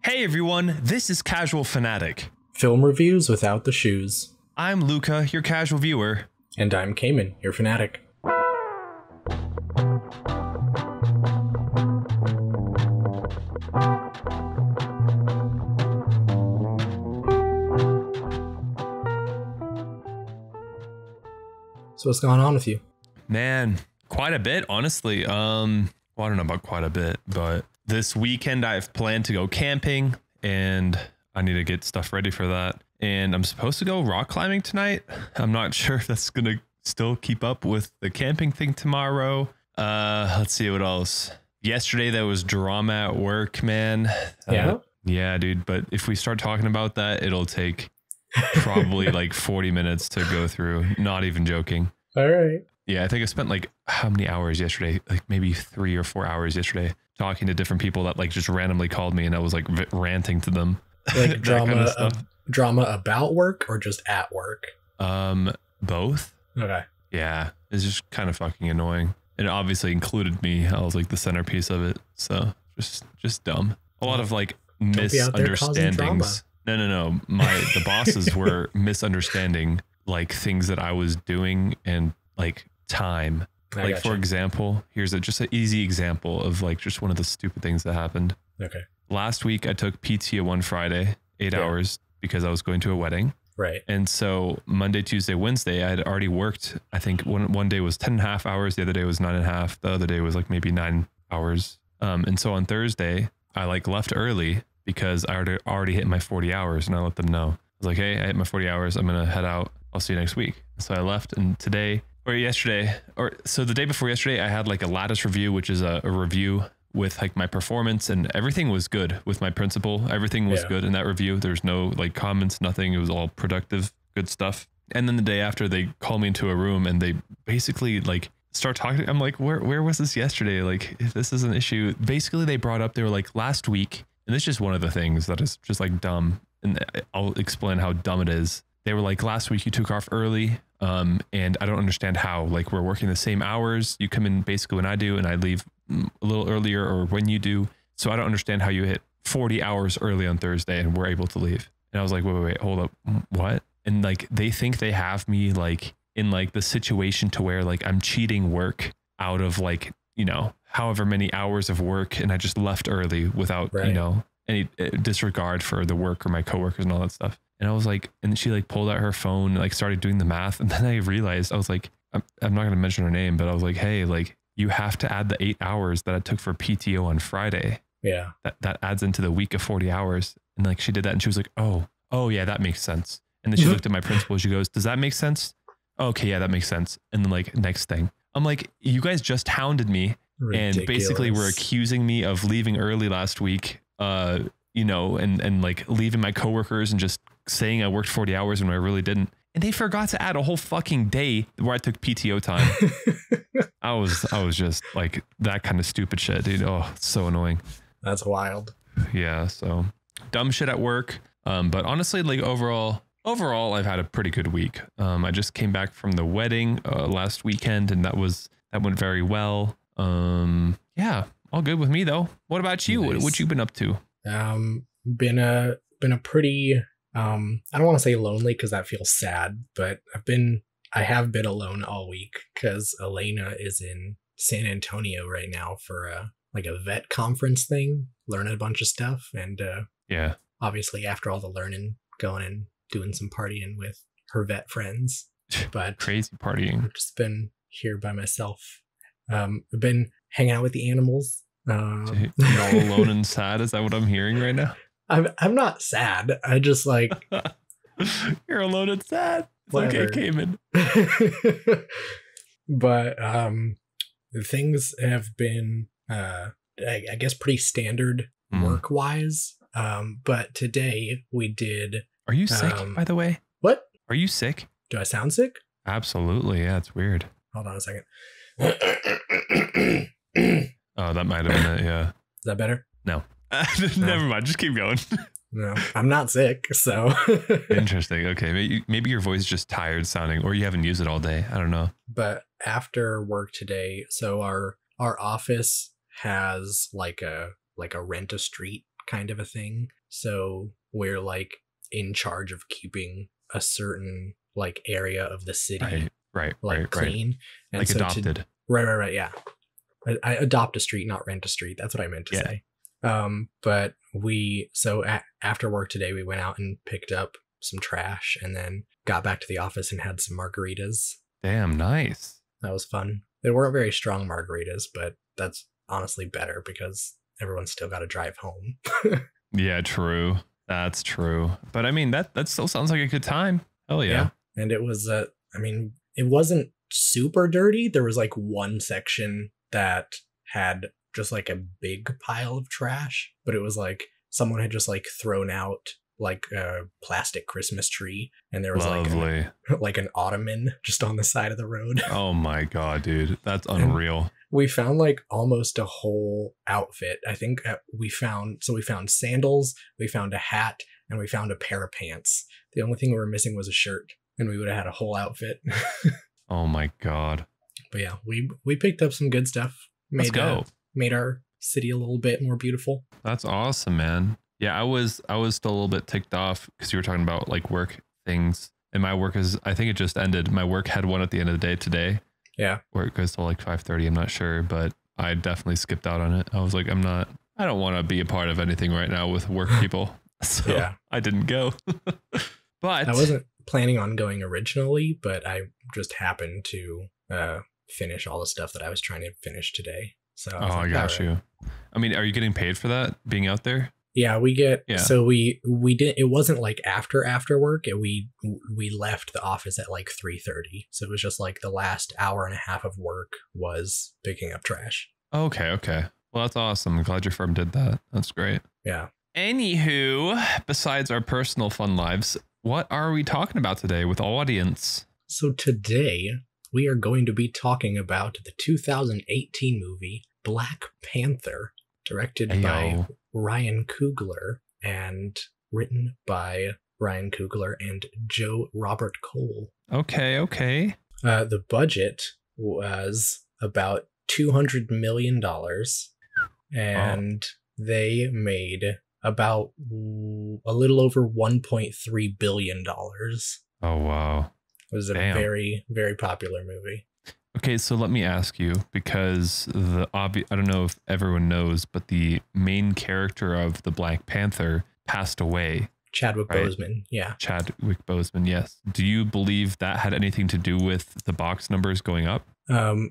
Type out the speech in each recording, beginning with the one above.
Hey everyone, this is Casual Fanatic. Film reviews without the shoes. I'm Luca, your casual viewer. And I'm Cayman, your fanatic. So what's going on with you? Man, quite a bit, honestly. Well, I don't know about quite a bit, but this weekend I've planned to go camping and I need to get stuff ready for that. And I'm supposed to go rock climbing tonight. I'm not sure if that's going to still keep up with the camping thing tomorrow. Let's see what else. Yesterday there was drama at work, man. Yeah? Yeah, dude. But if we start talking about that, it'll take probably like 40 minutes to go through. Not even joking. All right. Yeah, I think I spent like how many hours yesterday? Like maybe 3 or 4 hours yesterday talking to different people that like just randomly called me and I was like ranting to them. Like drama about work or just at work? Both. Okay. Yeah, it's just kind of fucking annoying. It obviously included me. I was like the centerpiece of it. So just dumb. A lot of like misunderstandings. No. The bosses were misunderstanding like things that I was doing and like time. Like for example, here's just an easy example of like just one of the stupid things that happened. Okay. Last week I took PTO one Friday, 8 hours because I was going to a wedding. Right. And so Monday, Tuesday, Wednesday, I had already worked. I think one day was 10.5 hours. The other day was 9.5. The other day was like maybe 9 hours. And so on Thursday, I like left early because I already hit my 40 hours and I let them know. I was like, hey, I hit my 40 hours. I'm going to head out. I'll see you next week. So I left, and today or yesterday, so the day before yesterday, I had like a lattice review, which is a review with like my performance, and everything was good with my principal. Everything was good in that review. There's no like comments, nothing. It was all productive, good stuff. And then the day after, they call me into a room and they basically like start talking. I'm like, where was this yesterday? Like, if this is an issue, basically they brought up, they were like last week, and this is just one of the things that is just like dumb. And I'll explain how dumb it is. They were like, last week you took off early. And I don't understand how, like, we're working the same hours. You come in basically when I do, and I leave a little earlier or when you do. So I don't understand how you hit 40 hours early on Thursday and we're able to leave. And I was like, wait, hold up. What? And like, they think they have me like in like the situation to where like I'm cheating work out of like, you know, however many hours of work. And I just left early without, you know, any disregard for the work or my coworkers and all that stuff. And I was like, and she like pulled out her phone, like started doing the math. And then I realized, I was like, I'm not going to mention her name, but I was like, hey, like you have to add the 8 hours that I took for PTO on Friday. Yeah. That adds into the week of 40 hours. And like, she did that and she was like, oh yeah, that makes sense. And then she looked at my principal. She goes, does that make sense? Okay. Yeah, that makes sense. And then like next thing, I'm like, you guys just hounded me. Ridiculous. And basically were accusing me of leaving early last week, you know, and like leaving my coworkers and just saying I worked 40 hours when I really didn't. And they forgot to add a whole fucking day where I took PTO time. I was just like that kind of stupid shit, dude. Oh, it's so annoying. That's wild. Yeah. So dumb shit at work. But honestly, like overall, I've had a pretty good week. I just came back from the wedding last weekend and that went very well. Yeah, all good with me though. What about you? Nice. What you been up to? Been a pretty, I don't want to say lonely because that feels sad, but I have been alone all week because Elena is in San Antonio right now for a vet conference thing, learning a bunch of stuff. And yeah, obviously after all the learning, going and doing some partying with her vet friends, but crazy partying. I've just been here by myself. I've been hanging out with the animals. You're all alone and sad. Is that what I'm hearing right now? I'm not sad. I just like you're alone and sad. It's whatever. Okay, Cayman. But things have been I guess pretty standard work wise. But today we did. Are you sick, by the way? What? Are you sick? Do I sound sick? Absolutely. Yeah, it's weird. Hold on a second. Oh, that might have been it. Yeah. Is that better? No. Never mind. Just keep going. No, I'm not sick. So interesting. Okay. Maybe your voice is just tired sounding, or you haven't used it all day. I don't know. But after work today, so our office has like a rent a street kind of a thing. So we're like in charge of keeping a certain like area of the city like clean. And like so adopted. Right, yeah. I adopt a street, not rent a street. That's what I meant to say. But after work today, we went out and picked up some trash and then got back to the office and had some margaritas. Damn, nice. That was fun. They weren't very strong margaritas, but that's honestly better because everyone's still got to drive home. Yeah, true. That's true. But I mean, that still sounds like a good time. Hell yeah. And it was, I mean, it wasn't super dirty. There was like one section that had just like a big pile of trash, but it was like someone had just like thrown out like a plastic Christmas tree, and there was like an ottoman just on the side of the road. Oh my god, dude, that's unreal. And we found like almost a whole outfit. I think we found sandals, we found a hat, and we found a pair of pants. The only thing we were missing was a shirt, and we would have had a whole outfit. Oh my god. But yeah, we picked up some good stuff. Let's go. Made our city a little bit more beautiful. That's awesome, man. Yeah, I was still a little bit ticked off because you were talking about like work things, and my work I think it just ended. My work had one at the end of the day today. Yeah, where it goes till like 5:30. I'm not sure, but I definitely skipped out on it. I was like, I don't want to be a part of anything right now with work people, so yeah. I didn't go. But I wasn't planning on going originally, but I just happened to finish all the stuff that I was trying to finish today. So I got you. I mean, are you getting paid for that being out there? Yeah, we get. Yeah. So we didn't. It wasn't like after work. We left the office at like 3:30. So it was just like the last hour and a half of work was picking up trash. Okay. Well, that's awesome. I'm glad your firm did that. That's great. Yeah. Anywho, besides our personal fun lives, what are we talking about today with audience? So today we are going to be talking about the 2018 movie Black Panther, directed by Ryan Coogler and written by Ryan Coogler and Joe Robert Cole. Okay. The budget was about $200 million, and they made about a little over $1.3 billion. Oh, wow. It was a very, very popular movie. Okay, so let me ask you, because I don't know if everyone knows, but the main character of the Black Panther passed away. Chadwick Boseman, yeah. Chadwick Boseman, yes. Do you believe that had anything to do with the box numbers going up?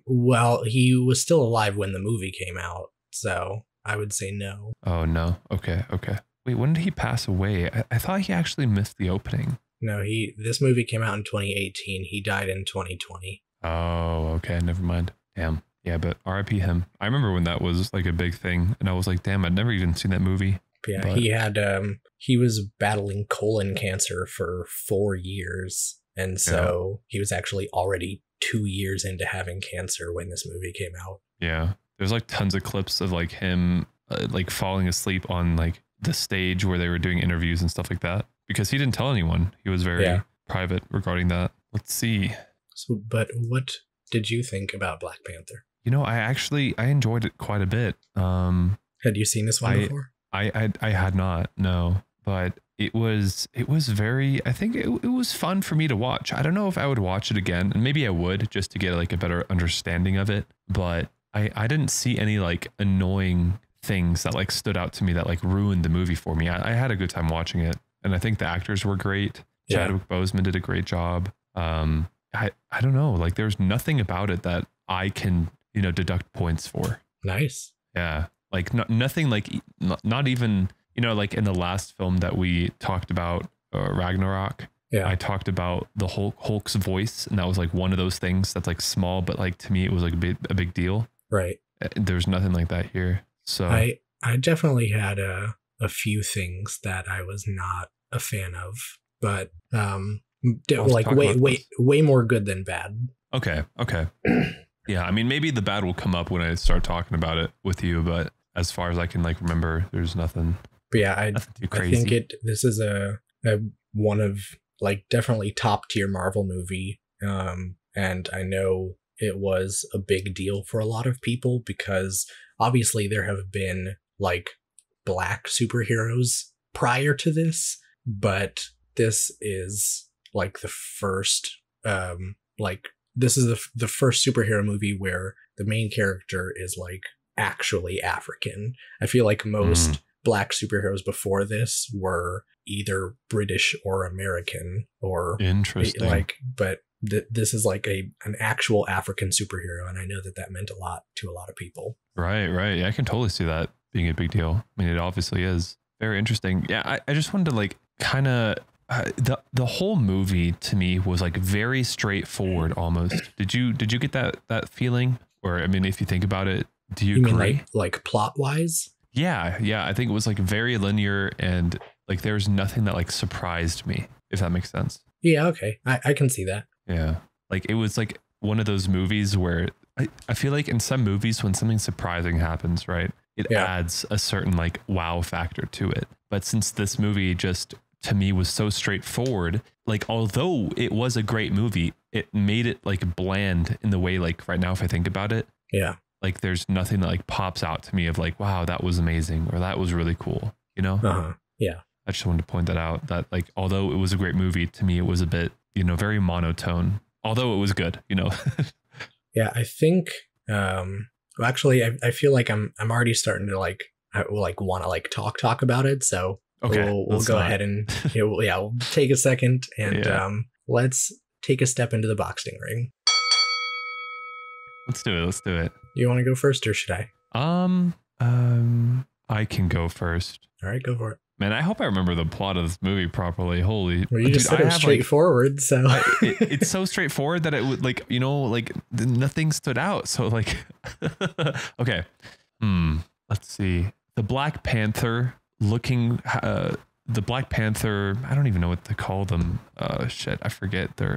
Well, he was still alive when the movie came out, so I would say no. Oh, no. Okay. Wait, when did he pass away? I thought he actually missed the opening. No, this movie came out in 2018. He died in 2020. Oh, okay. Never mind. Damn. Yeah, but RIP him. I remember when that was like a big thing, and I was like, damn, I'd never even seen that movie. Yeah, but he was battling colon cancer for 4 years, and so he was actually already 2 years into having cancer when this movie came out. Yeah, there's like tons of clips of like him like falling asleep on like the stage where they were doing interviews and stuff like that, because he didn't tell anyone. He was very private regarding that. Let's see. So, but what did you think about Black Panther? You know, I enjoyed it quite a bit. Had you seen this one before? I had not, no, but it was very, I think it was fun for me to watch. I don't know if I would watch it again, and maybe I would just to get like a better understanding of it, but I didn't see any like annoying things that like stood out to me that like ruined the movie for me. I had a good time watching it, and I think the actors were great. Chadwick Boseman did a great job. I don't know, like there's nothing about it that I can, deduct points for. Nice. Yeah. Like nothing, like not even, like in the last film that we talked about, Ragnarok. Yeah. I talked about the Hulk's voice, and that was like one of those things that's like small, but like to me it was like a big deal. Right. There's nothing like that here. So I definitely had a few things that I was not a fan of, but like way more good than bad. Okay. Yeah, I mean, maybe the bad will come up when I start talking about it with you, but as far as I can like remember, there's nothing. But yeah, I think this is a one of like definitely top tier Marvel movie, and I know it was a big deal for a lot of people because obviously there have been like black superheroes prior to this, but this is like the first this is the first superhero movie where the main character is like actually African. I feel like most black superheroes before this were either British or American, or Interesting. like, but this is like an actual African superhero, and I know that meant a lot to a lot of people. Right. Yeah, I can totally see that being a big deal. I mean, it obviously is. Very interesting. Yeah, I just wanted to like kind of the whole movie to me was like very straightforward almost. Did you get that feeling? Or I mean, if you think about it, do you agree? Mean like plot wise? Yeah. I think it was like very linear, and like there's nothing that like surprised me, if that makes sense. Yeah, okay. I can see that. Yeah. Like it was like one of those movies where I feel like in some movies when something surprising happens, right, it adds a certain like wow factor to it. But since this movie just to me was so straightforward, like although it was a great movie, it made it like bland in the way like right now if I think about it. Yeah. Like there's nothing that like pops out to me of like, wow, that was amazing, or that was really cool, you know? Uh-huh. Yeah. I just wanted to point that out, that like although it was a great movie, to me it was a bit, you know, very monotone. Although it was good, you know. Yeah, I think well, actually I feel like I'm already starting to like want to like talk about it, so okay, we'll go ahead and we'll take a second and let's take a step into the boxing ring. Let's do it. You want to go first or should I? I can go first. All right, go for it. Man, I hope I remember the plot of this movie properly. Holy, well, you just said it was straightforward, like, so it's so straightforward that it would like, you know, like nothing stood out. So like, okay, let's see. The Black Panther looking, the Black Panther. I don't even know what to call them. Shit, I forget. The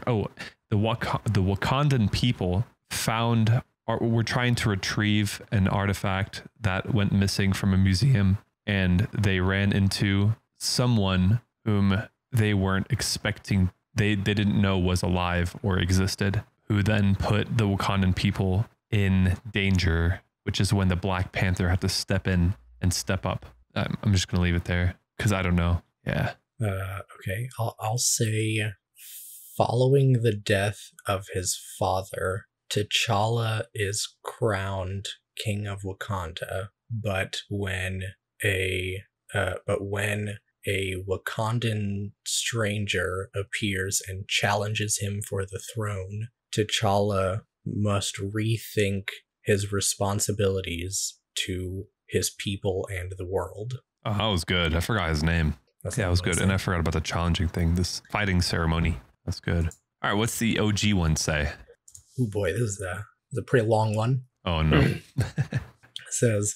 Wakandan people were trying to retrieve an artifact that went missing from a museum. And they ran into someone whom they weren't expecting. They didn't know was alive or existed, who then put the Wakandan people in danger, which is when the Black Panther had to step in and step up. I'm just going to leave it there because I don't know. Yeah. Okay. I'll say following the death of his father, T'Challa is crowned King of Wakanda, but when a Wakandan stranger appears and challenges him for the throne, T'Challa must rethink his responsibilities to his people and the world. Oh, that was good. I forgot his name. That was good. And I forgot about the challenging thing, this fighting ceremony. That's good. All right, what's the OG one say? Oh boy, this is a pretty long one. Oh no. It says,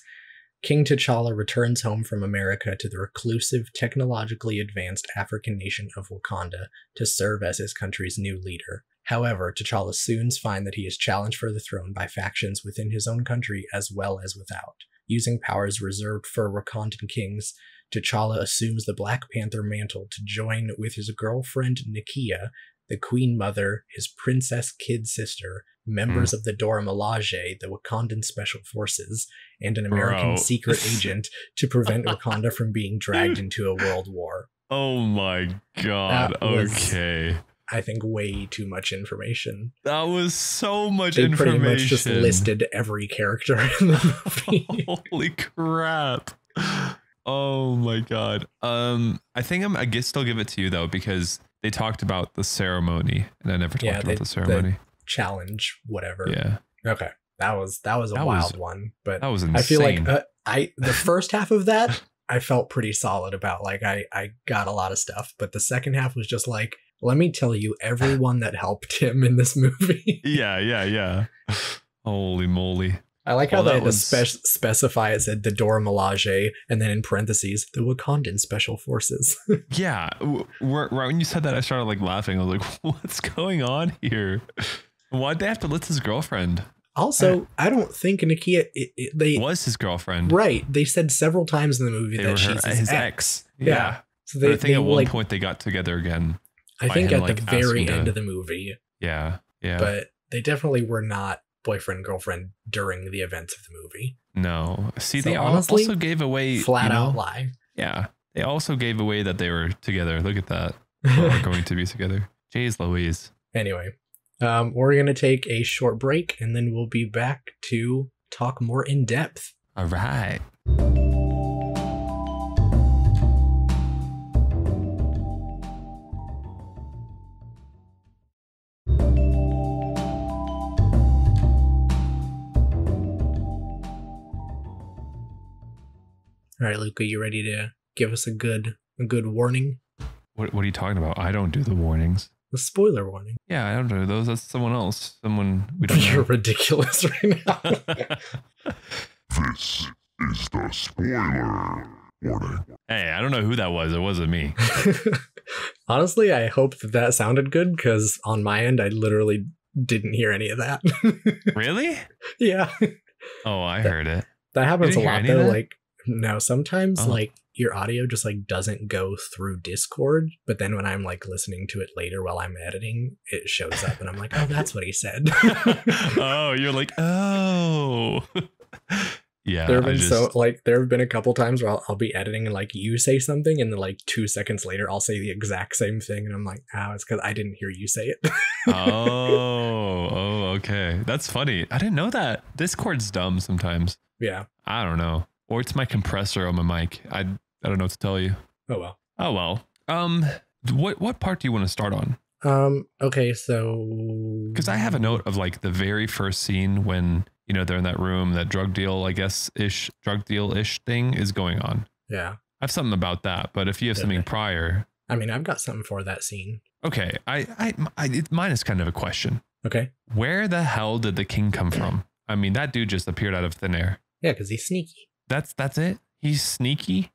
King T'Challa returns home from America to the reclusive, technologically advanced African nation of Wakanda to serve as his country's new leader. However, T'Challa soon finds that he is challenged for the throne by factions within his own country as well as without. Using powers reserved for Wakandan kings, T'Challa assumes the Black Panther mantle to join with his girlfriend Nakia, the Queen Mother, his princess kid sister, members of the Dora Milaje, the Wakandan Special Forces, and an American secret agent to prevent Wakanda from being dragged into a world war. Oh my god. Okay. I think way too much information. That was so much information. They pretty much just listed every character in the movie. Holy crap. Oh my god. I think I guess still give it to you though, because they talked about the ceremony and I never talked about the ceremony. The challenge, whatever. Yeah. Okay. That was a wild one, but that was insane. I feel like the first half of that I felt pretty solid about. Like I got a lot of stuff, but the second half was just like, let me tell you everyone that helped him in this movie. Yeah. Holy moly. I like how they had to specify it said the Dora Milaje and then in parentheses, the Wakandan Special Forces. Yeah. Right when you said that, I started like laughing. I was like, what's going on here? Why'd they have to list his girlfriend? Also, I don't think Nakia, they was his girlfriend. Right. They said several times in the movie that she's his ex. Yeah. So I think at one point they got together again. I think at the very end of the movie. Yeah. But they definitely were not boyfriend girlfriend during the events of the movie. No. See, So they honestly, also gave away Flat out lie. Yeah. They also gave away that they were together. Look at that. Or are going to be together. Jeez Louise. Anyway, we're going to take a short break and then we'll be back to talk more in depth. All right. All right, Luca, you ready to give us a good warning? What are you talking about? I don't do the warnings. The spoiler warning. Yeah, I don't do those. That's someone else. Someone we don't know. You're ridiculous right now. This is the spoiler warning. Hey, I don't know who that was. It wasn't me. Honestly, I hope that sounded good because on my end, I literally didn't hear any of that. Really? Yeah. Oh, I heard it. That happens a You didn't hear lot any of though. that? Like, no, sometimes Oh. like your audio just like doesn't go through Discord, but then when I'm like listening to it later while I'm editing, it shows up and I'm like, oh, that's what he said. Oh, you're like, oh. Yeah. There have been a couple times where I'll be editing and like you say something and then like 2 seconds later I'll say the exact same thing and I'm like, oh, it's because I didn't hear you say it. Oh, okay. That's funny. I didn't know that. Discord's dumb sometimes. Yeah. I don't know. Or it's my compressor on my mic. I don't know what to tell you. Oh well. Oh well. What part do you want to start on? Okay, so Because I have a note of like the very first scene when, you know, they're in that room, that drug deal ish thing is going on. Yeah. I have something about that, but if you have something prior. I mean, I've got something for that scene. Okay, mine is kind of a question. Okay. Where the hell did the king come from? I mean, that dude just appeared out of thin air. Yeah, because he's sneaky. That's it? He's sneaky?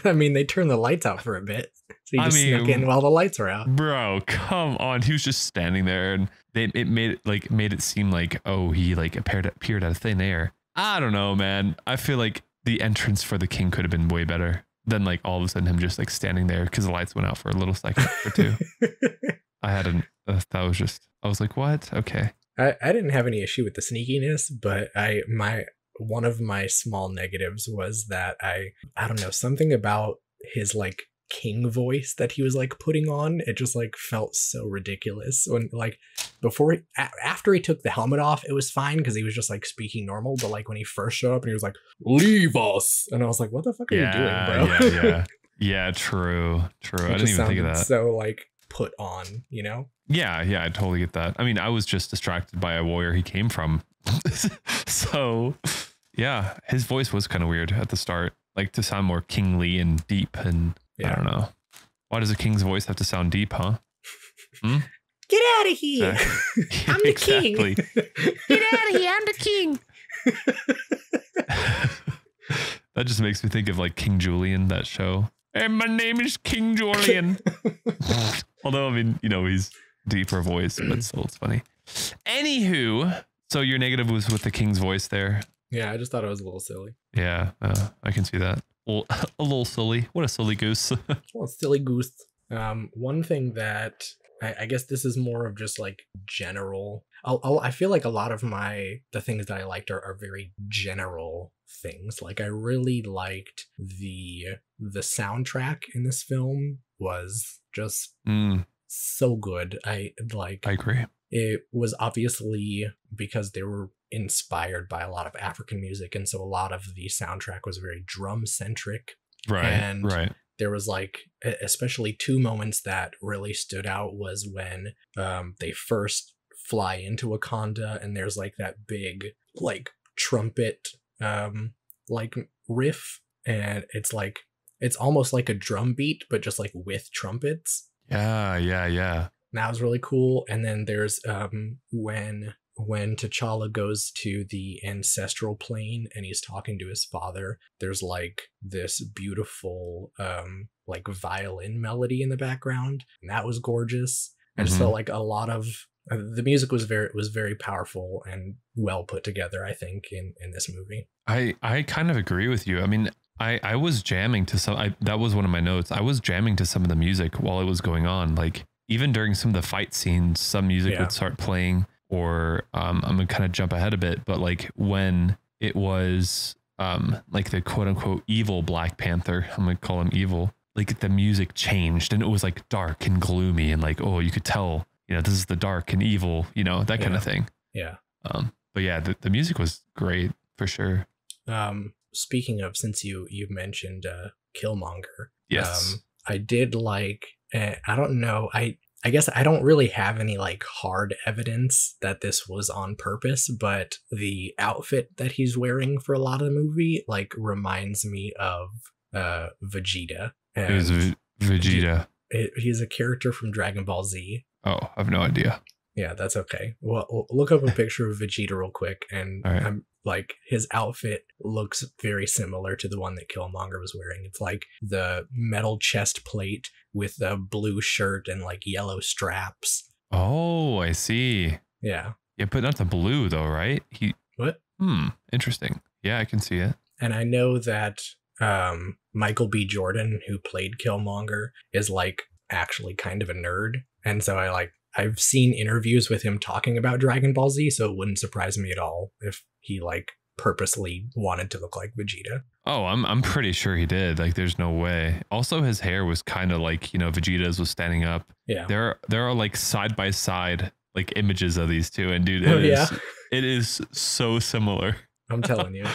I mean, they turned the lights out for a bit. So he I just snuck mean, in while the lights were out. Bro, come on. He was just standing there and it made it seem like, oh, he like appeared out of thin air. I don't know, man. I feel like the entrance for the king could have been way better than like all of a sudden him just like standing there because the lights went out for a little second or two. I was like, what? Okay. I didn't have any issue with the sneakiness, but one of my small negatives was that I don't know, something about his like king voice that he was like putting on, it just like felt so ridiculous when like after he took the helmet off, it was fine because he was just like speaking normal, but like when he first showed up and he was like, leave us, and I was like, what the fuck are you doing, bro? Yeah, true. I It didn't even think of that. So like put on, you know? Yeah, I totally get that. I mean, I was just distracted by where he came from. So, yeah, his voice was kind of weird at the start, like to sound more kingly and deep. And I don't know. Why does a king's voice have to sound deep, huh? Get out of here. I'm the king. Get out of here. I'm the king. That just makes me think of like King Julian, that show. And my name is King Julian. Although, I mean, you know, he's deeper voice, but still it's funny. Anywho, so your negative was with the king's voice there. Yeah, I just thought it was a little silly. Yeah, I can see that. A little silly. What a silly goose. Well, silly goose. One thing that I guess this is more of just like general. I feel like a lot of the things that I liked are very general things. Like I really liked the soundtrack in this film was just so good. I agree. It was obviously because they were inspired by a lot of African music, and so a lot of the soundtrack was very drum centric. Right. There was like especially 2 moments that really stood out was when they first fly into Wakanda and there's like that big like trumpet like riff, and it's almost like a drum beat but just like with trumpets. Yeah. That was really cool. And then there's when T'Challa goes to the ancestral plane and he's talking to his father, there's like this beautiful like violin melody in the background, and that was gorgeous. I just felt like a lot of the music was very powerful and well put together, I think, in this movie. I kind of agree with you. I mean, I was jamming to that was one of my notes. I was jamming to some of the music while it was going on. Like even during some of the fight scenes, some music would start playing, or I'm gonna kind of jump ahead a bit, but like when it was like the quote unquote evil Black Panther, I'm gonna call him evil, like the music changed and it was like dark and gloomy and like, oh, you could tell, you know, this is the dark and evil, you know, that kind of thing. Yeah. But yeah, the music was great for sure. Speaking of, since you've mentioned Killmonger, Yes. I did like, I don't know, I guess I don't really have any like hard evidence that this was on purpose, but the outfit that he's wearing for a lot of the movie like reminds me of Vegeta. And It was Vegeta. He's a character from Dragon Ball Z. Oh, I have no idea. Yeah, that's okay. Well, look up a picture of Vegeta real quick, and All right. I'm like, his outfit looks very similar to the one that Killmonger was wearing. It's like the metal chest plate with the blue shirt and like yellow straps. Oh, I see. Yeah. Yeah, but not the blue though, right? What? Interesting. Yeah, I can see it. And I know that Michael B. Jordan, who played Killmonger, is like actually kind of a nerd. And so I've seen interviews with him talking about Dragon Ball Z, so it wouldn't surprise me at all if he like purposely wanted to look like Vegeta. Oh, I'm pretty sure he did. Like, there's no way. Also, his hair was kind of like, you know, Vegeta's was standing up. Yeah. There are like side by side like images of these two, and dude, it is so similar. I'm telling you.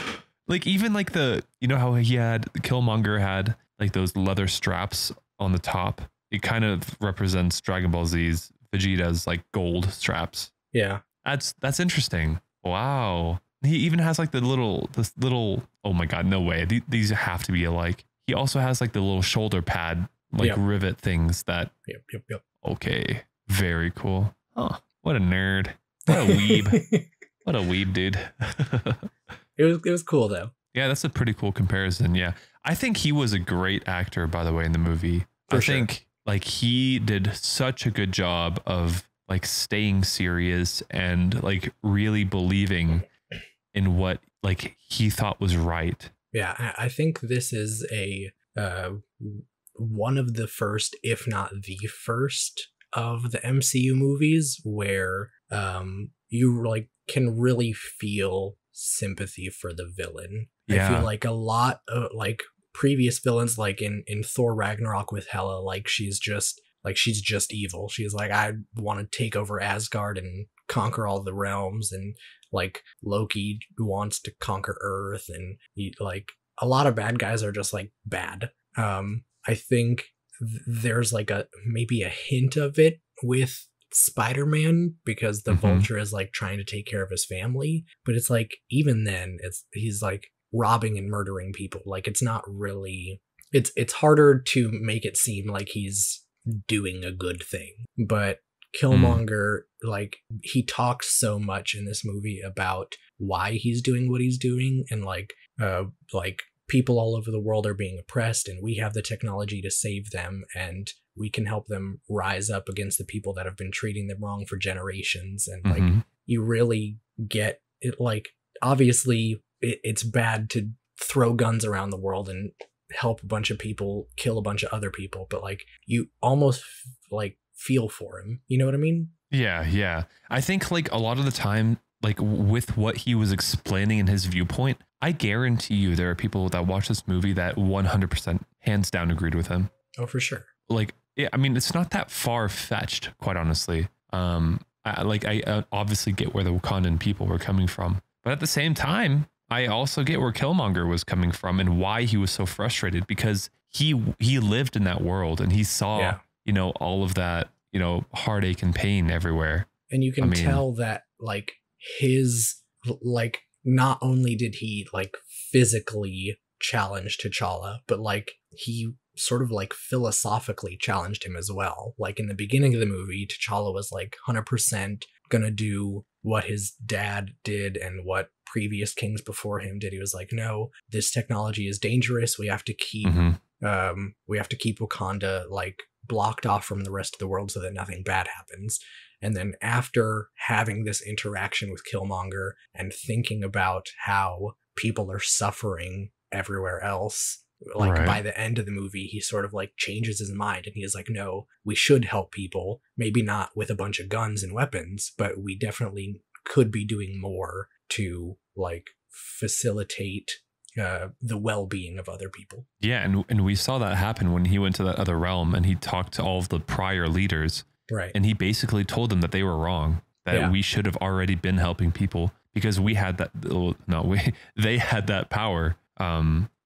Like even like you know how Killmonger had like those leather straps on the top. It kind of represents Dragon Ball Z's Vegeta's like gold straps. Yeah. That's interesting. Wow. He even has like this little, oh my God, no way. These have to be alike. He also has like the little shoulder pad, like rivet things that. Yep. Okay. Very cool. Huh. What a nerd. What a weeb. What a weeb, dude. It was cool though. Yeah, that's a pretty cool comparison. Yeah. I think he was a great actor, by the way, in the movie. I think like he did such a good job of like staying serious and like really believing in what like he thought was right. Yeah, I think this is a one of the first, if not the first, of the MCU movies where you like can really feel sympathy for the villain. Yeah. I feel like a lot of like previous villains, like in Thor Ragnarok with Hela, like she's just evil. She's like, I want to take over Asgard and conquer all the realms, and like Loki wants to conquer Earth, and like a lot of bad guys are just like bad. I think there's like maybe a hint of it with Spider-Man because the Vulture is like trying to take care of his family, but it's like even then he's like robbing and murdering people. Like it's not really, it's harder to make it seem like he's doing a good thing. But Killmonger, like he talks so much in this movie about why he's doing what he's doing, and like people all over the world are being oppressed and we have the technology to save them, and we can help them rise up against the people that have been treating them wrong for generations. And like you really get it. Like obviously it's bad to throw guns around the world and help a bunch of people kill a bunch of other people, but like you almost like feel for him, you know what I mean? Yeah. I think like a lot of the time, like with what he was explaining in his viewpoint, I guarantee you there are people that watch this movie that 100% hands down agreed with him. Oh, for sure. Like, I mean, it's not that far fetched, quite honestly. I obviously get where the Wakandan people were coming from, but at the same time, I also get where Killmonger was coming from and why he was so frustrated, because he lived in that world and he saw, you know, all of that, you know, heartache and pain everywhere. And you can tell that like his, like, not only did he like physically challenge T'Challa, but like he sort of like philosophically challenged him as well. Like in the beginning of the movie, T'Challa was like 100% gonna do what his dad did and what previous kings before him did. He was like, no, this technology is dangerous. We have to keep Wakanda like blocked off from the rest of the world so that nothing bad happens. And then after having this interaction with Killmonger and thinking about how people are suffering everywhere else, like Right. by the end of the movie, he sort of like changes his mind and he's like, no, we should help people. Maybe not with a bunch of guns and weapons, but we definitely could be doing more to like facilitate the well-being of other people. Yeah, and we saw that happen when he went to that other realm and he talked to all of the prior leaders, Right. and he basically told them that they were wrong, that Yeah. we should have already been helping people because we had that. They had that power.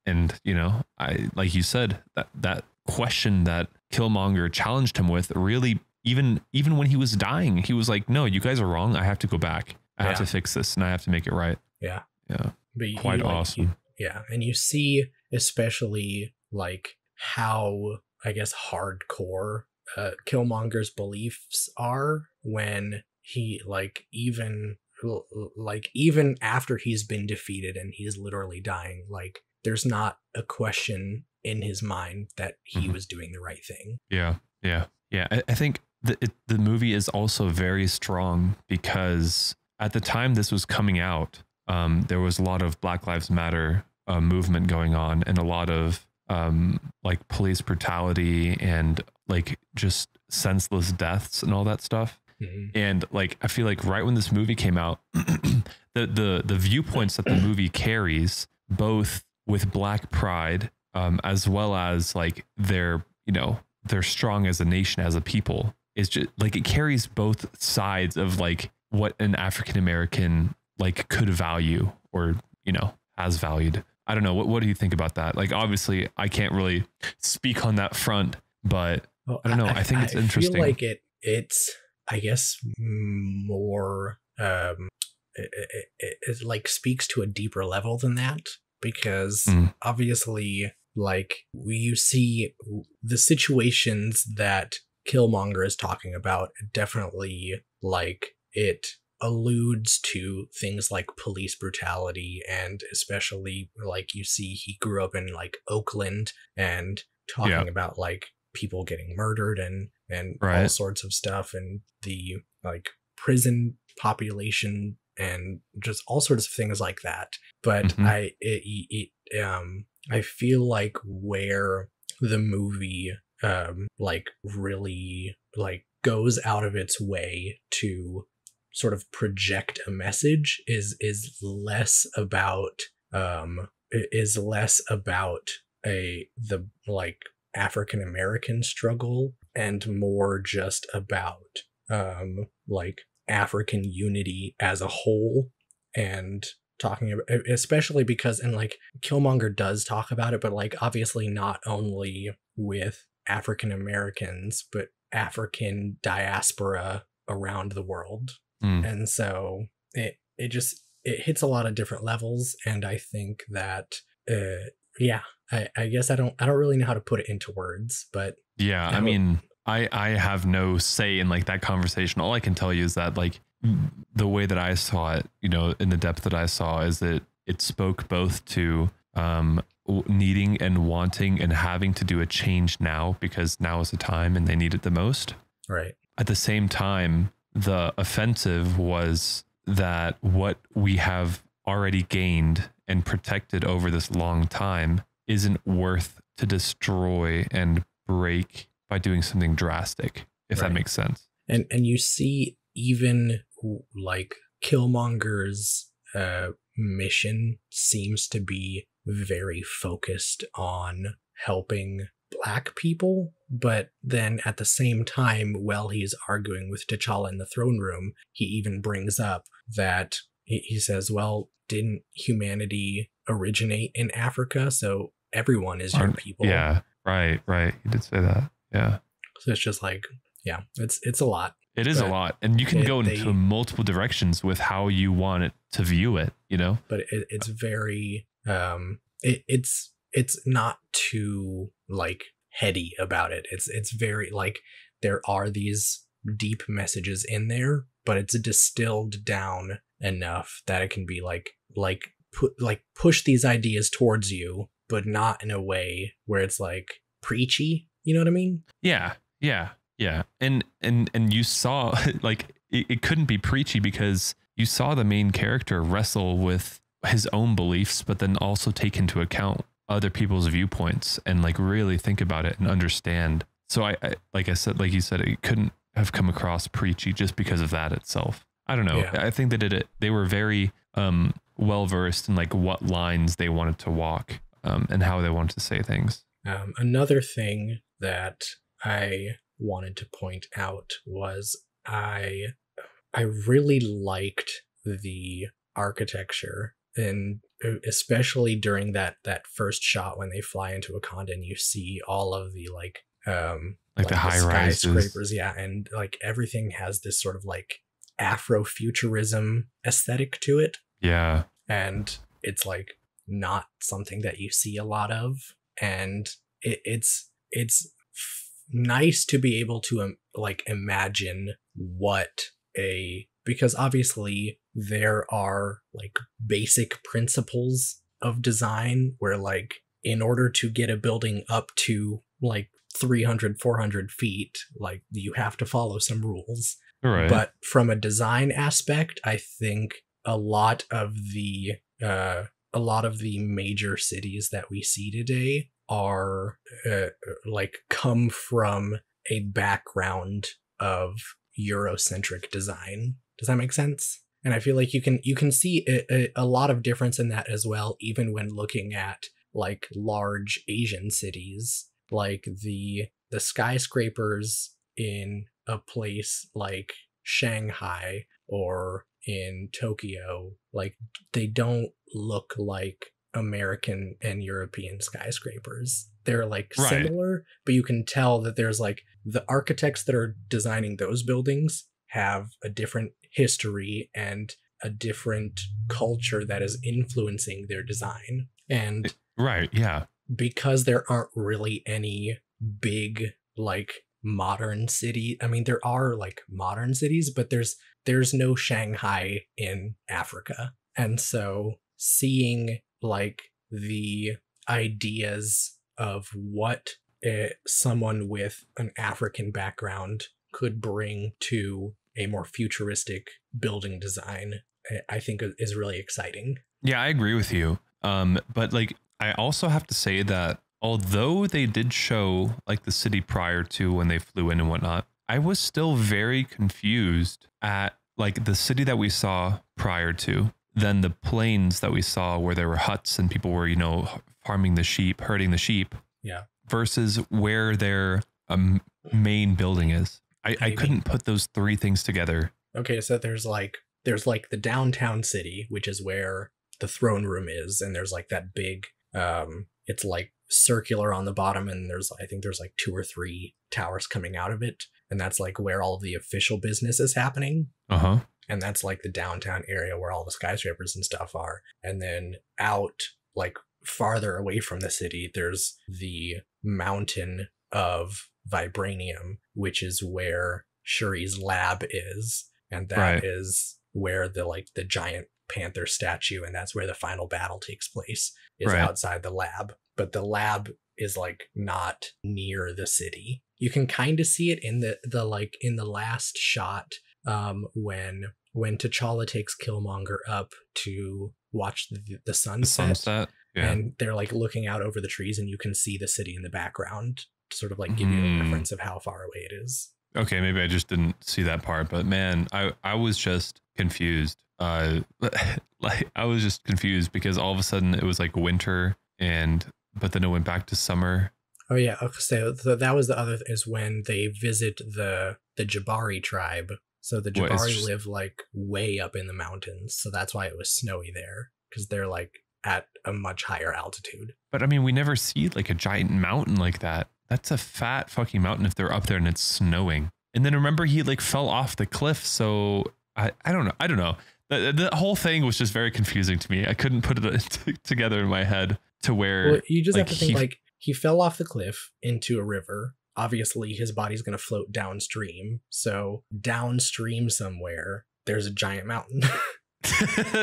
And you know, I like you said that question that Killmonger challenged him with really, even when he was dying, he was like, "No, you guys are wrong. I have to go back. I have to fix this, and I have to make it right." Yeah. Yeah. But Quite awesome. Yeah, and you see especially like how, I guess, hardcore Killmonger's beliefs are when he like even after he's been defeated and he's literally dying, like there's not a question in his mind that he was doing the right thing. Yeah. I think the movie is also very strong because at the time this was coming out, there was a lot of Black Lives Matter movement going on, and a lot of like police brutality and like just senseless deaths and all that stuff. And like I feel like right when this movie came out, the viewpoints that the movie carries, both with Black pride, as well as like they're strong as a nation, as a people, is just like it carries both sides of like what an African American like could value or has valued. I don't know. What do you think about that? Like, obviously I can't really speak on that front, but I don't know. I think it's interesting. I feel like it's I guess more it like speaks to a deeper level than that, because obviously like you see the situations that Killmonger is talking about, definitely like it alludes to things like police brutality, and especially like you see he grew up in like Oakland and talking about like people getting murdered and all sorts of stuff, and the like prison population and just all sorts of things like that. But I feel like where the movie like really like goes out of its way to sort of project a message is less about the like African American struggle, and more just about like African unity as a whole, and talking about, especially because, and like Killmonger does talk about it, but like obviously not only with African Americans, but African diaspora around the world. And so it hits a lot of different levels, and I think that I guess I don't really know how to put it into words, but I mean, I have no say in like that conversation. All I can tell you is that like the way that I saw it, in the depth that I saw, is that it spoke both to needing and wanting and having to do a change now, because now is the time and they need it the most. Right. At the same time, the offensive was that what we have already gained and protected over this long time isn't worth to destroy and break by doing something drastic, if that makes sense. And you see even like Killmonger's mission seems to be very focused on helping Black people, but then at the same time, while he's arguing with T'Challa in the throne room, he even brings up that he says, well, didn't humanity originate in Africa? So everyone is your people. Yeah, right. You did say that. Yeah. So it's just like, it's a lot. It is a lot. And you can go into multiple directions with how you want it to view it, But it's very, it's not too like heady about it. It's very like there are these deep messages in there, but it's distilled down enough that it can be push these ideas towards you, but not in a way where it's like preachy. You know what I mean? Yeah. And you saw like it couldn't be preachy because you saw the main character wrestle with his own beliefs, but then also take into account other people's viewpoints and like really think about it and understand. So I like I said, like you said, it couldn't have come across preachy just because of that itself. I don't know. Yeah. I think they did it. They were very well versed in like what lines they wanted to walk and how they wanted to say things. Another thing that I wanted to point out was I really liked the architecture, and especially during that first shot when they fly into Wakanda and you see all of the like the high skyscrapers, rises. yeah, and like everything has this sort of like Afrofuturism aesthetic to it, Yeah. and it's like not something that you see a lot of, and it's nice to be able to like imagine what because obviously there are like basic principles of design where like in order to get a building up to like 300-400 feet, like you have to follow some rules. Right. But from a design aspect, I think a lot of the major cities that we see today are like come from a background of Eurocentric design. Does that make sense? And I feel like you can see a lot of difference in that as well, even when looking at like large Asian cities, like the skyscrapers in a place like Shanghai or in Tokyo, like they don't look like American and European skyscrapers. They're like similar, but you can tell that there's like the architects that are designing those buildings have a different history and a different culture that is influencing their design. And yeah, because there aren't really any big like modern city, I mean there are like modern cities, but there's no Shanghai in Africa. And so seeing like the ideas of what someone with an African background could bring to a more futuristic building design, I think is really exciting. Yeah, I agree with you. But like, I also have to say that although they did show like the city prior to when they flew in and whatnot, I was still very confused at like the city that we saw prior to, then the plains that we saw where there were huts and people were, you know, farming the sheep, herding the sheep. Yeah. Versus where their main building is. I couldn't put those three things together. Okay, so there's like the downtown city, which is where the throne room is, and there's like that big it's like circular on the bottom, and I think there's like 2 or 3 towers coming out of it, and that's like where all the official business is happening. And that's like the downtown area where all the skyscrapers and stuff are. And then out like farther away from the city, there's the mountain of vibranium, which is where Shuri's lab is, and that is where the giant Panther statue, and that's where the final battle takes place, is outside the lab. But the lab is like not near the city. You can kind of see it in the like in the last shot when T'Challa takes Killmonger up to watch the sunset. Yeah. And they're like looking out over the trees, and you can see the city in the background, sort of like give you a reference of how far away it is. Okay, maybe I just didn't see that part, but man, I was just confused. Like I was just confused because all of a sudden it was like winter, but then it went back to summer. Oh yeah, so that was the other is when they visit the Jabari tribe. So the Jabari live like way up in the mountains, so that's why it was snowy there, because they're like at a much higher altitude. But I mean, we never see like a giant mountain like that. That's a fat fucking mountain if they're up there and it's snowing. And then remember he like fell off the cliff. So I don't know. The whole thing was just very confusing to me. I couldn't put it together in my head to where you just have to think like he fell off the cliff into a river. Obviously his body's going to float downstream. So downstream somewhere, there's a giant mountain.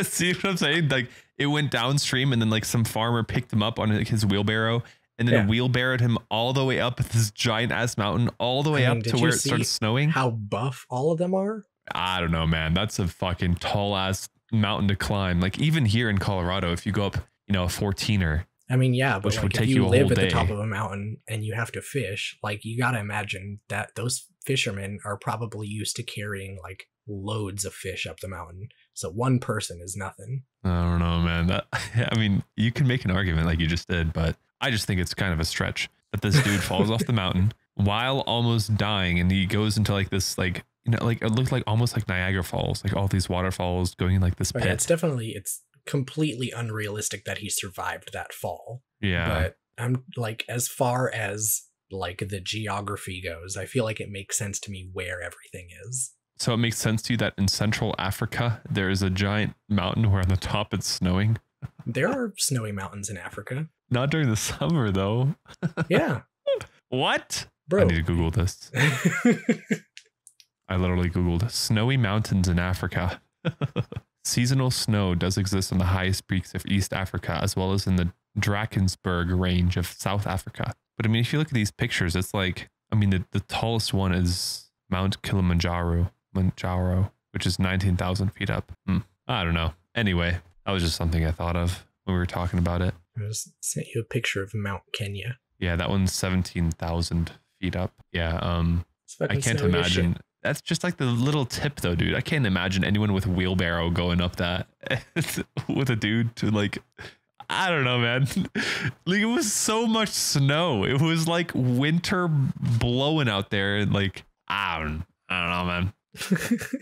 See what I'm saying? Like it went downstream, and then like some farmer picked him up on his wheelbarrow, and then wheelbarrowed him all the way up this giant ass mountain, all the way up to where it started snowing. How buff all of them are? I don't know, man. That's a fucking tall ass mountain to climb. Like even here in Colorado, if you go up, you know, a 14er, I mean, yeah, but Which like would if take you you a live whole at the top day. of a mountain and you have to fish, like you got to imagine that those fishermen are probably used to carrying like loads of fish up the mountain. So one person is nothing. I don't know, man. That, I mean, you can make an argument like you just did, but I just think it's kind of a stretch that this dude falls off the mountain while almost dying, and he goes into like this, like, you know, like it looked like almost like Niagara Falls, like all these waterfalls going in like this But pit. yeah, it's completely unrealistic that he survived that fall. Yeah. But I'm like, as far as like the geography goes, I feel like it makes sense to me where everything is. So it makes sense to you that in Central Africa, there is a giant mountain where on the top it's snowing. There are snowy mountains in Africa. Not during the summer, though. Yeah. What? Bro. I need to Google this. I literally Googled snowy mountains in Africa. Seasonal snow does exist on the highest peaks of East Africa, as well as in the Drakensberg range of South Africa. But I mean, if you look at these pictures, it's like, I mean, the tallest one is Mount Kilimanjaro, which is 19,000 feet up. I don't know. Anyway, that was just something I thought of when we were talking about it. I just sent you a picture of Mount Kenya. Yeah, that one's 17,000 feet up. Yeah, I can't imagine. That's just like the little tip though, dude. I can't imagine anyone with a wheelbarrow going up that with a dude to like, I don't know, man. Like it was so much snow. It was like winter blowing out there. And like, I don't know, man.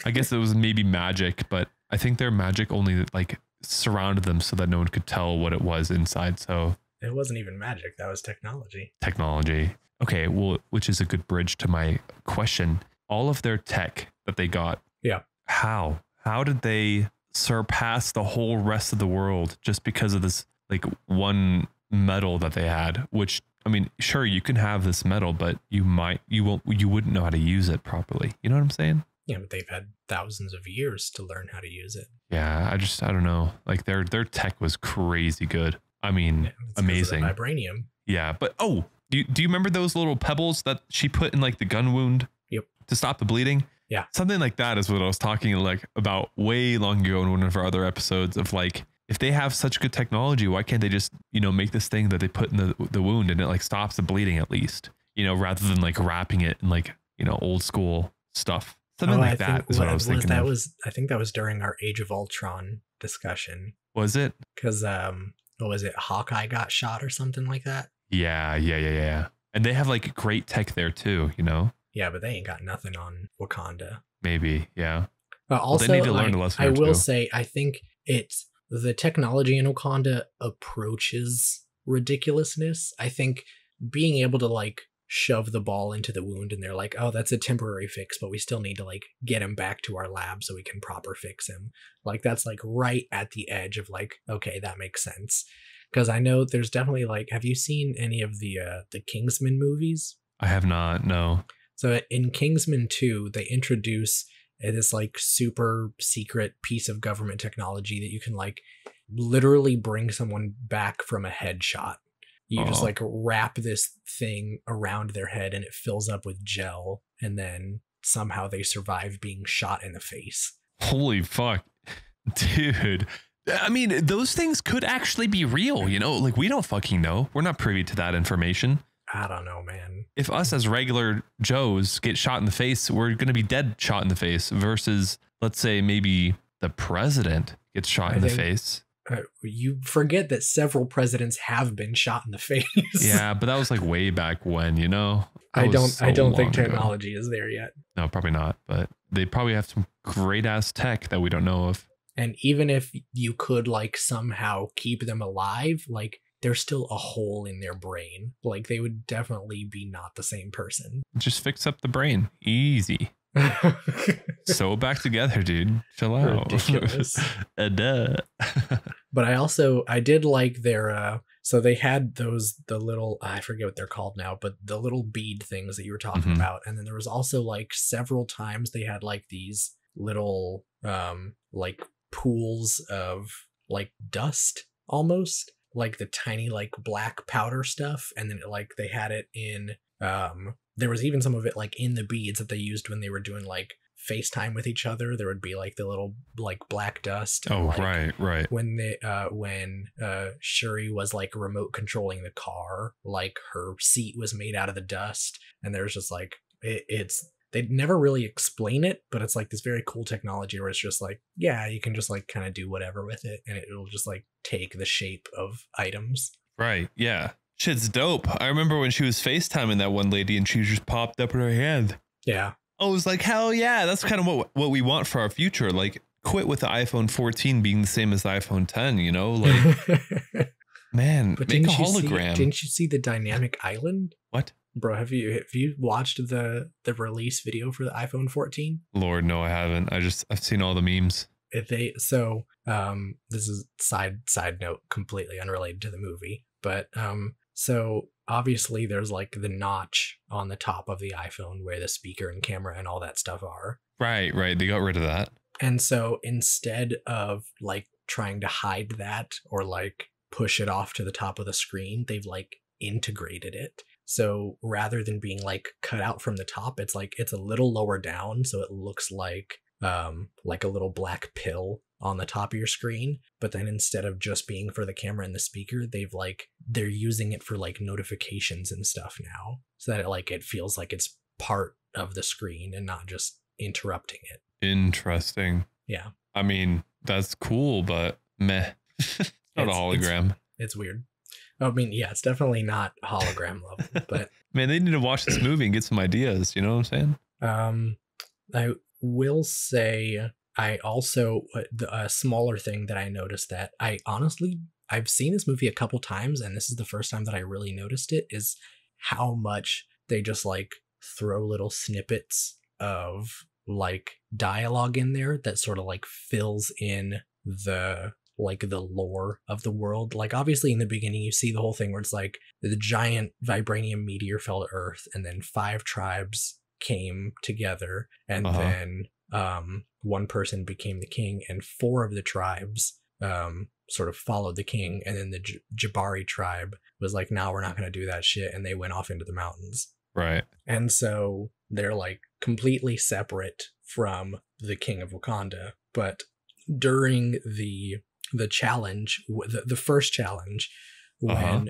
I guess it was maybe magic, but I think their magic only like surrounded them so that no one could tell what it was inside. So it wasn't even magic. That was technology. Technology. Okay, well, which is a good bridge to my question. All of their tech that they got. Yeah. How did they surpass the whole rest of the world just because of this like one metal that they had? Which, I mean, sure, you can have this metal, but you wouldn't know how to use it properly. You know what I'm saying? Yeah, but they've had thousands of years to learn how to use it. Yeah, I don't know. Like their tech was crazy good. I mean, amazing. Vibranium. Yeah, but do you remember those little pebbles that she put in like the gun wound? Yep. To stop the bleeding? Yeah. Something like that is what I was talking like about way long ago in one of our other episodes of like, if they have such good technology, why can't they just, you know, make this thing that they put in the wound and it like stops the bleeding at least, you know, rather than like wrapping it in like, you know, old school stuff. Something like that is what I was thinking. I think that was during our Age of Ultron discussion. Was it? Because what was it? Hawkeye got shot or something like that. Yeah. And they have like great tech there too, you know? Yeah, but they ain't got nothing on Wakanda. Maybe, yeah. But also, they need to learn a lesson. I will say, I think it's the technology in Wakanda approaches ridiculousness. I think being able to like shove the ball into the wound and they're like, oh, that's a temporary fix, but we still need to like get him back to our lab so we can proper fix him. Like that's like right at the edge of like, okay, that makes sense. Because I know there's definitely like, have you seen any of the Kingsman movies? I have not, no. So in Kingsman 2, they introduce this like super secret piece of government technology that you can like literally bring someone back from a headshot. You just like wrap this thing around their head and it fills up with gel, and then somehow they survive being shot in the face. Holy fuck, dude. I mean, those things could actually be real, you know, like we don't fucking know. We're not privy to that information. I don't know, man. If us as regular Joes get shot in the face, we're going to be dead shot in the face versus, let's say, maybe the president gets shot in the face. You forget that several presidents have been shot in the face. Yeah, but that was like way back when, you know? I don't think technology is there yet. No, probably not. But they probably have some great ass tech that we don't know of. And even if you could like somehow keep them alive, like there's still a hole in their brain. Like they would definitely be not the same person. Just fix up the brain. Easy. Sew back together, dude. Chill out. Ridiculous. Duh. But I did like their so they had the little, I forget what they're called now, but the little bead things that you were talking about. And then there was also like several times they had like these little like pools of like dust almost, like the tiny like black powder stuff. And then like they had it in there was even some of it like in the beads that they used when they were doing like FaceTime with each other, there would be like the little like black dust. Oh, like, right. when Shuri was like remote controlling the car, like her seat was made out of the dust, and there's just like it's they never really explain it, but it's like this very cool technology where it's just like, yeah, you can just like kind of do whatever with it, and it'll just like take the shape of items. Right. Yeah. Shit's dope. I remember when she was FaceTiming that one lady and she just popped up in her hand. Yeah. I was like, hell yeah, that's kind of what we want for our future. Like, quit with the iPhone 14 being the same as the iPhone 10, you know? Like, man, but make a hologram. Didn't you see the dynamic island? What? Bro, have you watched the release video for the iPhone 14? Lord, no, I haven't. I've seen all the memes. This is side note, completely unrelated to the movie, but so obviously there's like the notch on the top of the iPhone where the speaker and camera and all that stuff are. Right. They got rid of that. And so instead of like trying to hide that or like push it off to the top of the screen, they've like integrated it. So rather than being like cut out from the top, it's like it's a little lower down, so it looks like a little black pill on the top of your screen. But then instead of just being for the camera and the speaker, they're using it for like notifications and stuff now, so that it feels like it's part of the screen and not just interrupting it. Interesting. Yeah. I mean, that's cool, but meh. Not a hologram. It's weird. I mean, yeah, it's definitely not hologram level, but man, they need to watch this movie and get some ideas. You know what I'm saying? I will say, I also a smaller thing that I noticed that I've seen this movie a couple times, and this is the first time that I really noticed it, is how much they just like throw little snippets of like dialogue in there that sort of like fills in the lore of the world. Like obviously in the beginning you see the whole thing where it's like the giant vibranium meteor fell to Earth, and then 5 tribes came together, and then one person became the king, and 4 of the tribes sort of followed the king, and then the Jabari tribe was like, nah, we're not going to do that shit, and they went off into the mountains. Right. And so they're like completely separate from the king of Wakanda. But during the challenge, the first challenge, when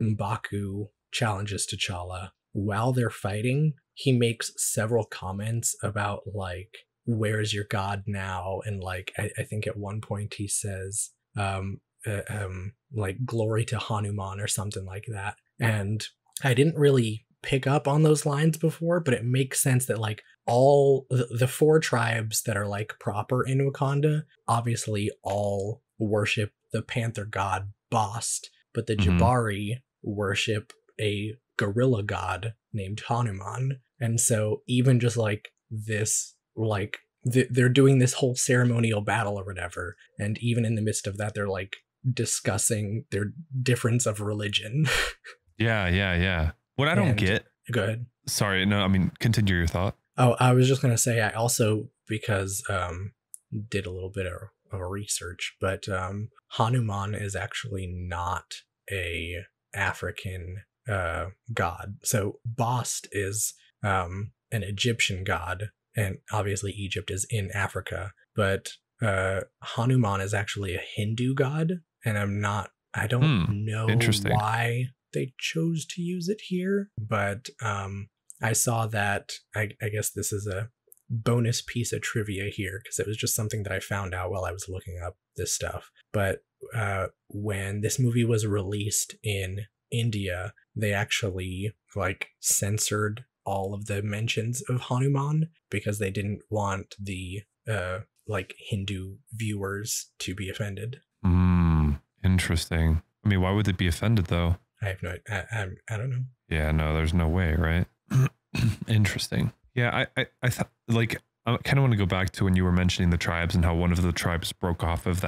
M'Baku challenges T'Challa, while they're fighting, he makes several comments about like, where's your god now? And like I think at one point he says like glory to Hanuman or something like that. And I didn't really pick up on those lines before, but it makes sense that like all the 4 tribes that are like proper in Wakanda obviously all worship the Panther god Bast, but the Jabari worship a gorilla god named Hanuman. And so even just like this, like they're doing this whole ceremonial battle or whatever, and even in the midst of that they're like discussing their difference of religion. Yeah. What I don't get. Go ahead. Sorry, no, I mean, continue your thought. Oh, I was just going to say, I also, because did a little bit of research, but Hanuman is actually not a African god. So Bast is an Egyptian god, and obviously Egypt is in Africa, but Hanuman is actually a Hindu god, and I don't know why they chose to use it here, but I saw that. I guess this is a bonus piece of trivia here, because it was just something that I found out while I was looking up this stuff. But when this movie was released in India, they actually like censored all of the mentions of Hanuman because they didn't want the like Hindu viewers to be offended. Interesting. I mean, why would they be offended though? I have no, I don't know. Yeah, no, there's no way, right? Interesting. Yeah, I thought, like, I kind of want to go back to when you were mentioning the tribes and how one of the tribes broke off of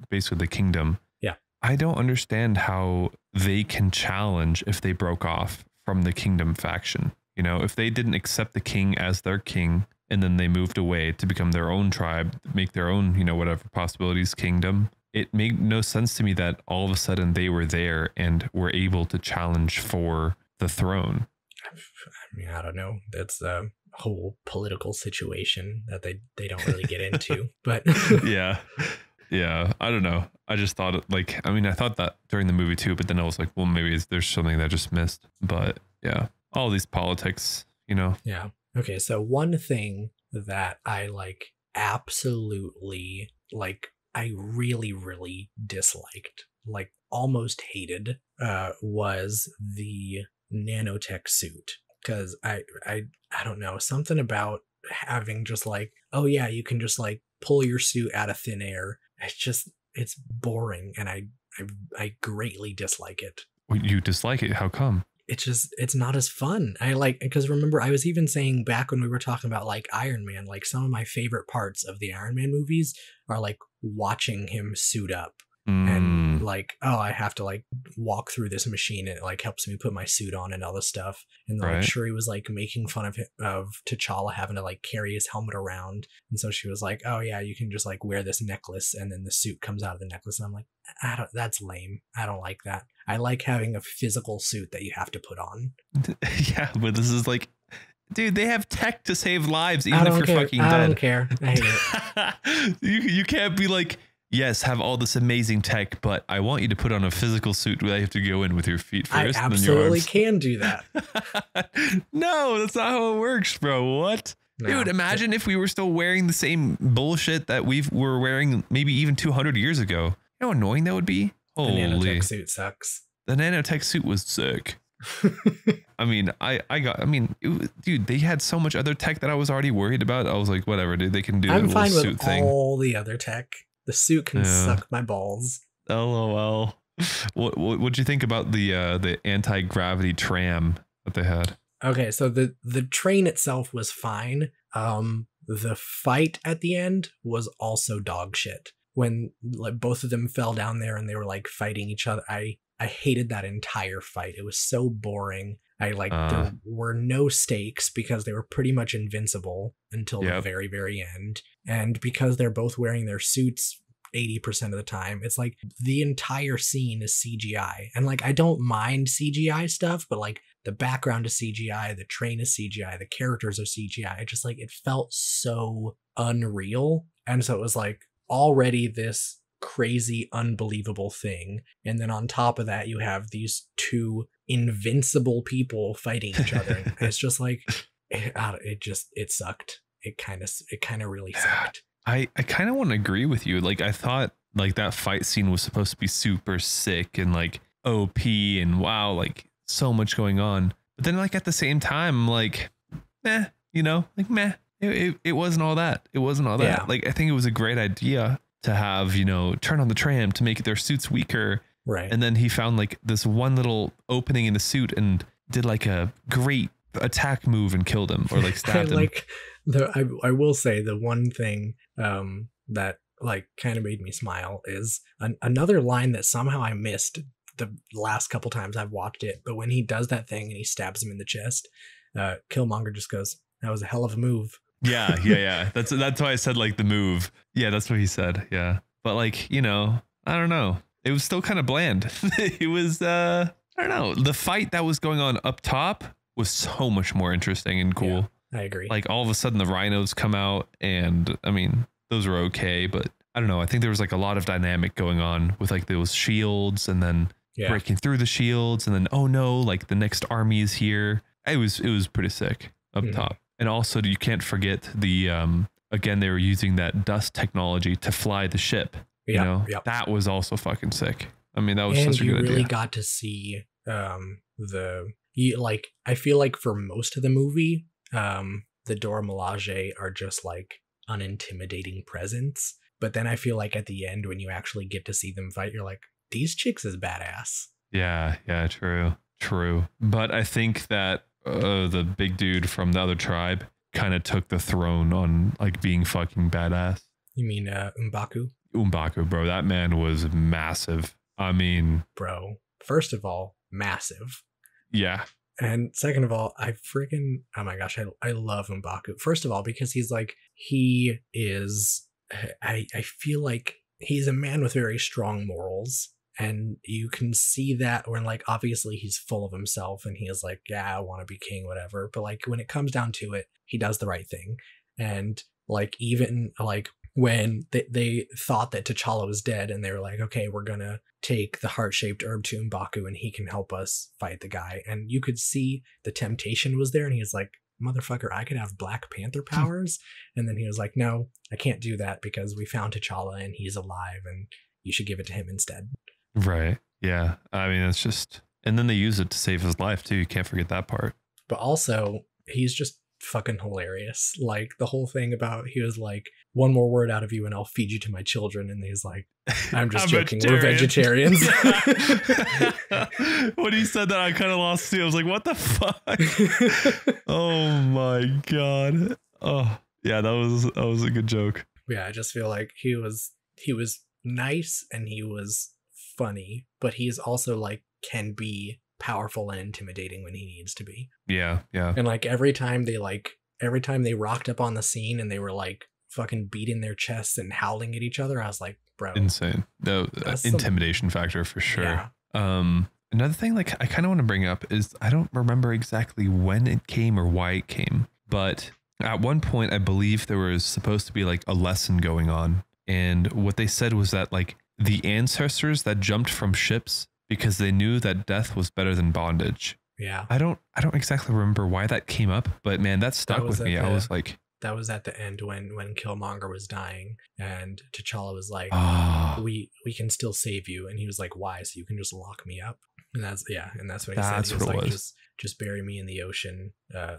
basically the kingdom. Yeah. I don't understand how they can challenge if they broke off from the kingdom faction. You know, if they didn't accept the king as their king and then they moved away to become their own tribe, make their own, you know, whatever possibilities kingdom, it made no sense to me that all of a sudden they were there and were able to challenge for the throne. I mean, I don't know. That's a whole political situation that they don't really get into. But Yeah. Yeah. I don't know. I just thought like, I mean, I thought that during the movie too, but then I was like, well, maybe there's something that I just missed. But yeah, all these politics, you know. yeah. Okay, so one thing that I like absolutely like I really really disliked, like almost hated, was the nanotech suit, cuz I don't know, something about having just like, oh yeah, you can just like pull your suit out of thin air. It's boring, and I greatly dislike it. You dislike it. How come? It's not as fun. I like, because remember, I was even saying back when we were talking about like Iron Man, like some of my favorite parts of the Iron Man movies are like watching him suit up and like, oh, I have to like walk through this machine and it like helps me put my suit on and all this stuff. And like Right. Shuri was like making fun of T'Challa having to like carry his helmet around, and so she was like, oh yeah, you can just like wear this necklace and then the suit comes out of the necklace. And I'm like, that's lame. I don't like that. I like having a physical suit that you have to put on. Yeah, but this is like, dude, they have tech to save lives even I if don't you're care. fucking I dead. don't care. I hate it. You can't be like, yes, have all this amazing tech, but I want you to put on a physical suit where you have to go in with your feet first. I and then your absolutely arms. can do that. No, that's not how it works, bro. What? No. Dude, imagine if we were still wearing the same bullshit that we were wearing maybe even 200 years ago. You know how annoying that would be? The Holy. nanotech suit sucks. The nanotech suit was sick. I mean, dude, they had so much other tech that I was already worried about. I was like, whatever, dude, they can do I'm that fine little with suit thing. all the other tech. The suit can suck my balls. LOL. What'd you think about the anti-gravity tram that they had? Okay, so the train itself was fine. The fight at the end was also dog shit. When like both of them fell down there and they were like fighting each other, I hated that entire fight. It was so boring. There were no stakes because they were pretty much invincible until the very, very end. And because they're both wearing their suits 80% of the time, it's like the entire scene is CGI. And like, I don't mind CGI stuff, but like the background is CGI, the train is CGI, the characters are CGI. It felt so unreal. And so it was like already this crazy, unbelievable thing. And then on top of that, you have these two invincible people fighting each other. And it's just like, it sucked. It kind of really sucked. I kind of want to agree with you. Like, I thought like that fight scene was supposed to be super sick and like OP and wow, like so much going on. But then like at the same time, like, meh, you know, like meh. It wasn't all that. It wasn't all that. Yeah. Like, I think it was a great idea to have, you know, turn on the tram to make their suits weaker. Right. And then he found like this one little opening in the suit and did like a great attack move and killed him or like stabbed him. Like I will say the one thing that like kind of made me smile is another line that somehow I missed the last couple times I've watched it. But when he does that thing and he stabs him in the chest, Killmonger just goes, "That was a hell of a move." Yeah. That's why I said like the move. Yeah, that's what he said. Yeah. But like, you know, I don't know. It was still kind of bland. It was I don't know. The fight that was going on up top was so much more interesting and cool. Yeah, I agree. Like all of a sudden the rhinos come out and I mean, those were okay, but I don't know. I think there was like a lot of dynamic going on with like those shields and then breaking through the shields and then, oh no, like the next army is here. It was pretty sick up top. And also you can't forget the, again, they were using that dust technology to fly the ship. You know, that was also fucking sick. I mean, that was such a good idea. And you really got to see I feel like for most of the movie, the Dora Milaje are just like an intimidating presence. But then I feel like at the end, when you actually get to see them fight, you're like, these chicks is badass. Yeah, true. But I think that the big dude from the other tribe kind of took the throne on like being fucking badass. You mean M'Baku? M'Baku, bro, that man was massive. I mean, bro, first of all, massive. Yeah. And second of all, oh my gosh, I love M'Baku. First of all, because he is, I feel like he's a man with very strong morals. And you can see that when like obviously he's full of himself and he is like, yeah, I want to be king, whatever. But like when it comes down to it, he does the right thing. And like even like when they thought that T'Challa was dead and they were like, okay, we're gonna take the heart-shaped herb to M'Baku and he can help us fight the guy. And you could see the temptation was there and he's like, motherfucker, I could have Black Panther powers. And then he was like, no, I can't do that because we found T'Challa and he's alive and you should give it to him instead. Right. Yeah. I mean, it's just, and then they use it to save his life too. You can't forget that part. But also, he's just fucking hilarious. Like the whole thing about he was like, one more word out of you and I'll feed you to my children. And he's like, I'm just joking. We're vegetarians. When he said that, I kind of lost too. I was like, what the fuck? Oh my God. Oh yeah, that was a good joke. Yeah, I just feel like he was nice and he was funny, but he's also like can be powerful and intimidating when he needs to be. Yeah. And like every time they rocked up on the scene and they were like fucking beating their chests and howling at each other, I was like, bro, insane. The intimidation factor for sure. Yeah. Another thing like I kind of want to bring up is I don't remember exactly when it came or why it came, but at one point I believe there was supposed to be like a lesson going on, and what they said was that like the ancestors that jumped from ships because they knew that death was better than bondage. Yeah. I don't exactly remember why that came up, but man, that stuck with me. I was like, that was at the end when Killmonger was dying and T'Challa was like, we can still save you. And he was like, why? So you can just lock me up. And that's what he said. He was like, just bury me in the ocean,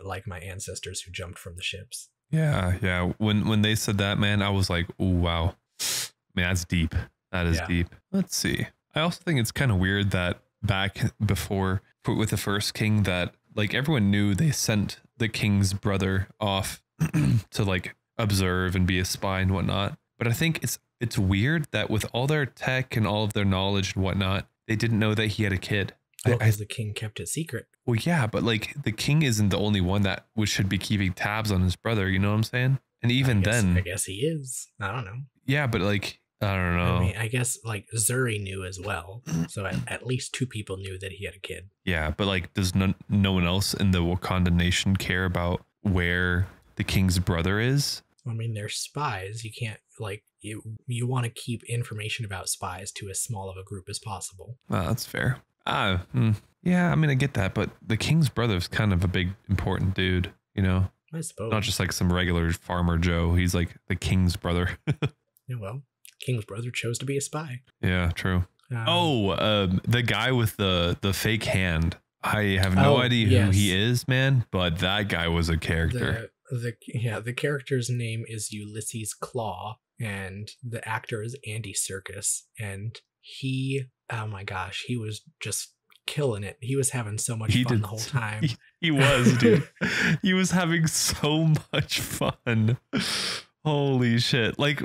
like my ancestors who jumped from the ships. Yeah. When they said that, man, I was like, oh, wow, man, that's deep. That is deep. Let's see. I also think it's kind of weird that back before with the first king that like everyone knew they sent the king's brother off to like observe and be a spy and whatnot. But I think it's weird that with all their tech and all of their knowledge and whatnot, they didn't know that he had a kid. Well, because the king kept it secret. Well, yeah, but like the king isn't the only one that should be keeping tabs on his brother. You know what I'm saying? And even I guess he is. I don't know. Yeah, but like, I don't know. I mean, I guess like Zuri knew as well. So at least two people knew that he had a kid. Yeah, but like, does no one else in the Wakanda nation care about where the king's brother is? I mean, they're spies. You can't like you want to keep information about spies to as small of a group as possible. Well, that's fair. Yeah, I mean, I get that, but the king's brother is kind of a big, important dude, you know? I suppose. Not just like some regular farmer Joe. He's like the king's brother. Yeah, well, king's brother chose to be a spy. Yeah, true. The guy with the fake hand. I have no idea who he is, man, but that guy was a character. The character's name is Ulysses Claw, and the actor is Andy Serkis, and he, oh my gosh, he was just killing it. He was having so much fun the whole time. He was, dude. He was having so much fun. Holy shit. Like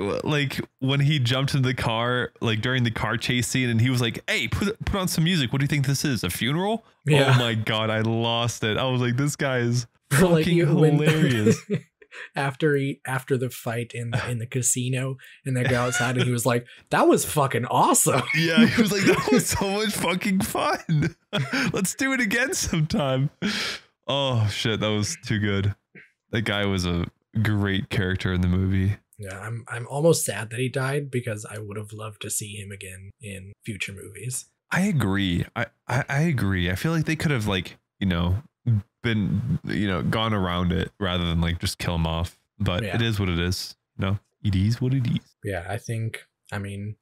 when he jumped into the car, like during the car chase scene, and he was like, hey, put on some music. What do you think this is? A funeral? Yeah. Oh my God, I lost it. I was like, this guy is fucking hilarious. After the fight in the casino, and they go outside and he was like, that was fucking awesome. Yeah, he was like, that was so much fucking fun. Let's do it again sometime. Oh shit, that was too good. That guy was a great character in the movie. Yeah, I'm almost sad that he died because I would have loved to see him again in future movies. I agree. I agree. I feel like they could have been gone around it rather than like just kill him off. But it is what it is. It is what it is. Yeah, I mean,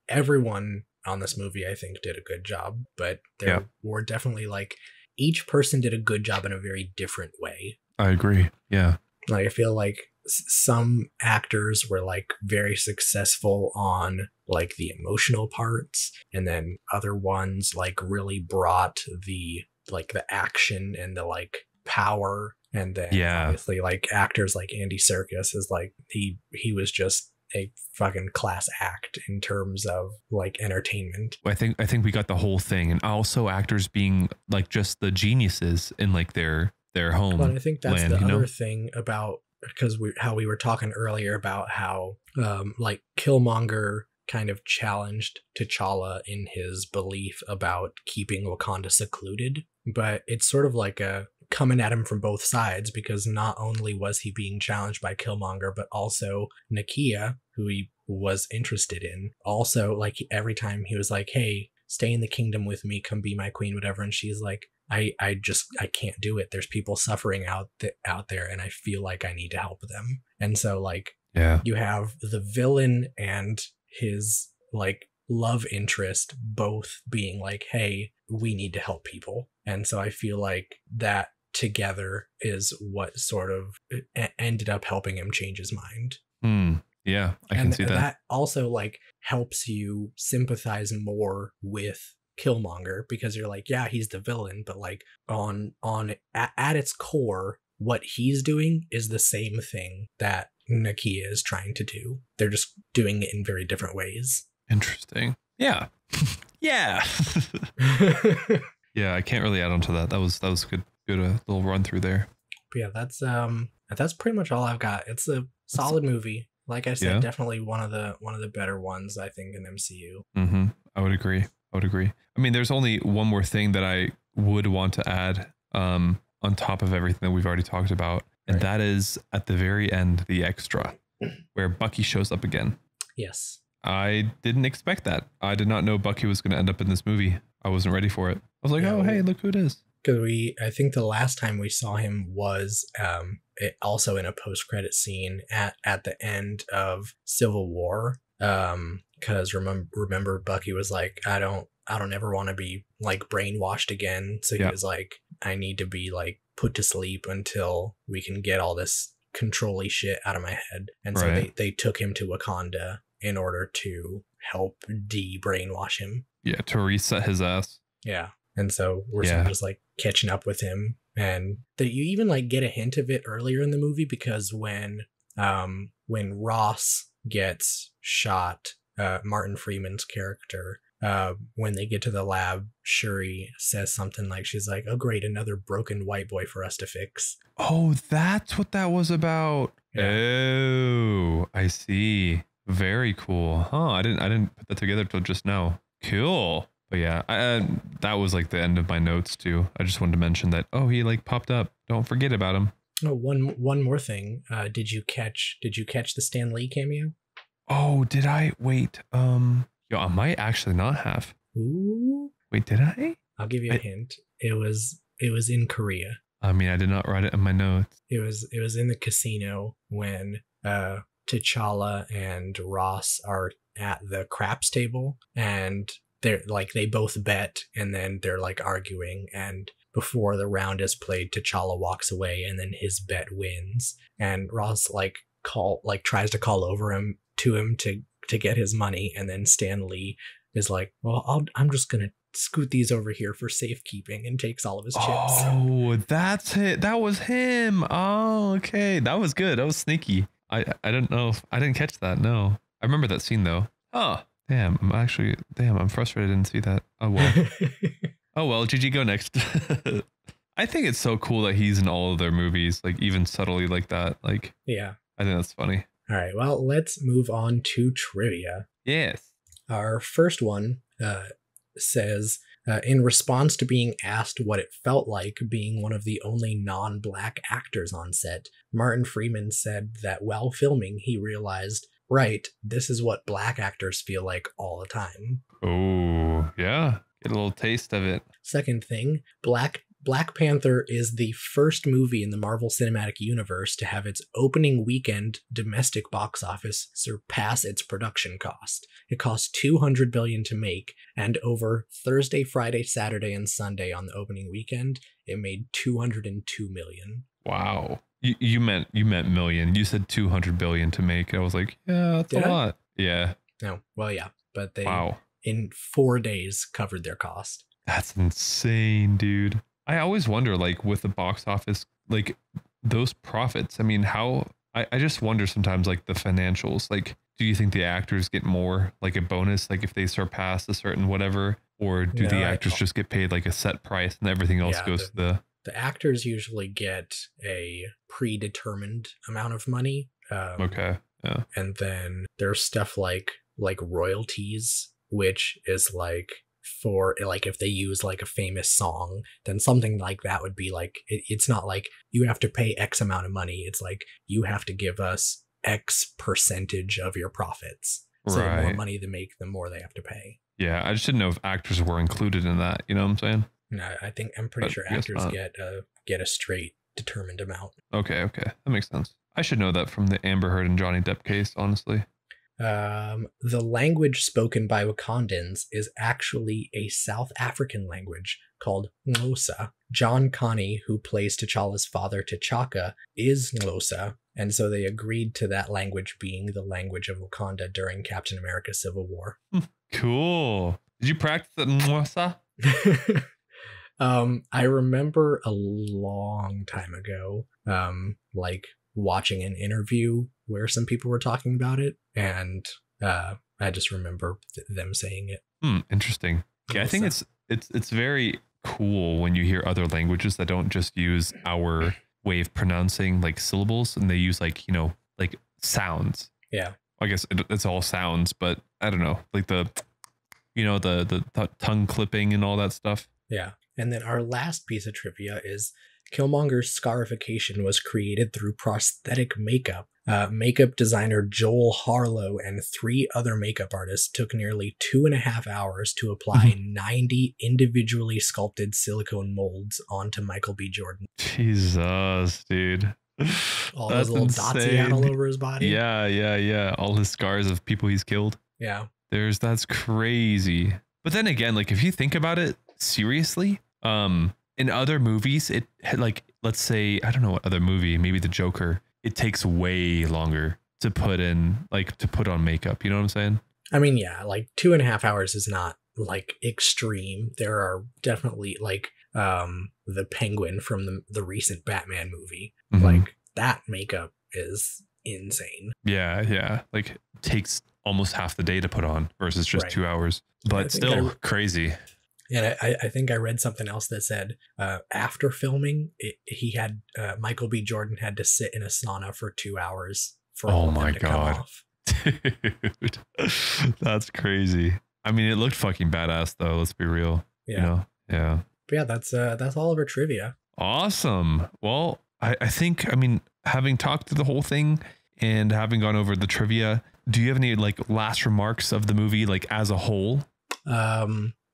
everyone on this movie I think did a good job, but there were definitely like each person did a good job in a very different way. I agree. Yeah. Like I feel like some actors were like very successful on like the emotional parts, and then other ones like really brought the action and the like power, and then obviously like actors like Andy Serkis is like he was just a fucking class act in terms of like entertainment. I think we got the whole thing, and also actors being like just the geniuses in like their home. But I think that's the other thing about, because how we were talking earlier about how like Killmonger kind of challenged T'Challa in his belief about keeping Wakanda secluded, but it's sort of like a coming at him from both sides, because not only was he being challenged by Killmonger, but also Nakia, who he was interested in. Also, like, every time he was like, hey, stay in the kingdom with me, come be my queen, whatever, and she's like, I can't do it. There's people suffering out there, and I feel like I need to help them. And so, like, Yeah. you have the villain and his, like, love interest both being like, hey, we need to help people. And so I feel like that together is what sort of ended up helping him change his mind. Yeah, I can see that. That also, like, helps you sympathize more with Killmonger, because you're like, yeah, he's the villain, but like at its core, what he's doing is the same thing that Nakia is trying to do. They're just doing it in very different ways. Interesting. Yeah. Yeah. Yeah, I can't really add on to that. That was good little run through there. But yeah, that's pretty much all I've got. It's a solid movie. Like I said, definitely one of the better ones, I think, in MCU. I would agree. I mean, there's only one more thing that I would want to add on top of everything that we've already talked about. And that is at the very end, the extra, where Bucky shows up again. Yes. I didn't expect that. I did not know Bucky was going to end up in this movie. I wasn't ready for it. I was like, oh, hey, look who it is. Because I think the last time we saw him was also in a post-credit scene at the end of Civil War. Because remember Bucky was like, I don't ever want to be like brainwashed again. So he was like, I need to be like put to sleep until we can get all this control-y shit out of my head. And so they took him to Wakanda in order to help de-brainwash him. Yeah, to reset his ass. Yeah. And so we're sort of just like catching up with him. And you even like get a hint of it earlier in the movie, because when Ross gets shot, Martin Freeman's character, when they get to the lab, Shuri says something like, she's like, oh great, another broken white boy for us to fix. Oh, that's what that was about. Yeah. Oh, I see. Very cool. Huh, I didn't put that together till just now. Cool. But yeah, that was like the end of my notes too. I just wanted to mention that, oh, he like popped up. Don't forget about him. Oh, one more thing. Did you catch the Stan Lee cameo? Oh, did I? Wait. Yo, I might actually not have. Ooh. Wait, did I? I'll give you a hint. It was in Korea. I mean, I did not write it in my notes. It was in the casino when T'Challa and Ross are at the craps table, and they're like, they both bet, and then they're like arguing, and before the round is played, T'Challa walks away, and then his bet wins, and Ross tries to call over him to get his money, and then Stan Lee is like, well, I'm just gonna scoot these over here for safekeeping, and takes all of his chips. Oh, that's it. That was him. Oh, okay, that was good. That was sneaky. I don't know. I didn't catch that. No, I remember that scene though. Oh, damn. I'm frustrated I didn't see that. Oh well. Oh well. GG, go next. I think it's so cool that he's in all of their movies, like even subtly like that. Like, yeah, I think that's funny. All right. Well, let's move on to trivia. Yes. Our first one says, in response to being asked what it felt like being one of the only non-black actors on set, Martin Freeman said that while filming, he realized, right, this is what black actors feel like all the time. Oh, yeah. Get a little taste of it. Second thing, Black Panther is the first movie in the Marvel Cinematic Universe to have its opening weekend domestic box office surpass its production cost. It cost $200 billion to make, and over Thursday, Friday, Saturday, and Sunday on the opening weekend, it made $202 million. Wow. You meant million. You said 200 billion to make. I was like, yeah, that's a lot. Yeah. No. Well, yeah, but they in 4 days covered their cost. That's insane, dude. I always wonder, like, with the box office, like those profits. I mean, I just wonder sometimes, like the financials. Like, do you think the actors get more, like a bonus, like if they surpass a certain whatever, or do the actors just get paid like a set price and everything else goes to the actors usually get a predetermined amount of money. Okay. Yeah. And then there's stuff like like royalties, which is like for like if they use like a famous song, then something like that would be like it's not like you have to pay X amount of money. It's like you have to give us X percentage of your profits. So the more money they make, the more they have to pay. Yeah, I just didn't know if actors were included in that. You know what I'm saying? No, I'm pretty sure actors get a straight determined amount. Okay, that makes sense. I should know that from the Amber Heard and Johnny Depp case, honestly. The language spoken by Wakandans is actually a South African language called Xhosa. John Connie, who plays T'Challa's father T'Chaka, is Xhosa, and so they agreed to that language being the language of Wakanda during Captain America Civil War. Cool. Did you practice the Xhosa? I remember a long time ago, like watching an interview where some people were talking about it, and I just remember them saying it. Interesting. Yeah, I think it's very cool when you hear other languages that don't just use our way of pronouncing like syllables, and they use like, you know, like sounds. Yeah. I guess it's all sounds, but I don't know, like the tongue clipping and all that stuff. Yeah. And then our last piece of trivia is Killmonger's scarification was created through prosthetic makeup. Makeup designer Joel Harlow and 3 other makeup artists took nearly 2.5 hours to apply 90 individually sculpted silicone molds onto Michael B. Jordan. Jesus, dude. All those little dots he had all over his body. Yeah. All his scars of people he's killed. Yeah. That's crazy. But then again, like if you think about it seriously, in other movies, it like, let's say, I don't know what other movie, maybe The Joker, it takes way longer to put on makeup. You know what I'm saying? I mean, yeah, like 2.5 hours is not like extreme. There are definitely like the Penguin from the recent Batman movie. Like that makeup is insane. Yeah. Like it takes almost half the day to put on versus just 2 hours, but still crazy. And I think I read something else that said after filming, Michael B. Jordan had to sit in a sauna for 2 hours for all of them to come off. Dude, that's crazy. I mean, it looked fucking badass though. Let's be real. Yeah. You know? Yeah. But yeah, that's all of our trivia. Awesome. Well, I think, I mean, having talked through the whole thing and having gone over the trivia, do you have any like last remarks of the movie, like as a whole?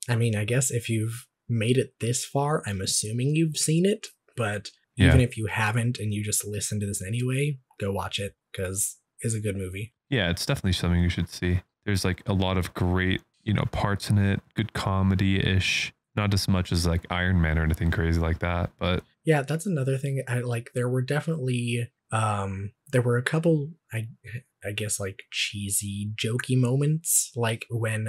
I mean, I guess if you've made it this far, I'm assuming you've seen it, but even if you haven't and you just listen to this anyway, go watch it because it's a good movie. Yeah, it's definitely something you should see. There's like a lot of great, you know, parts in it, good comedy-ish, not as much as like Iron Man or anything crazy like that, but yeah, that's another thing. There were definitely, there were a couple, I guess like cheesy, jokey moments, like when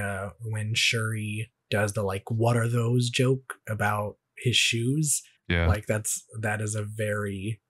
Shuri does the like what are those joke about his shoes. Yeah, like that is a very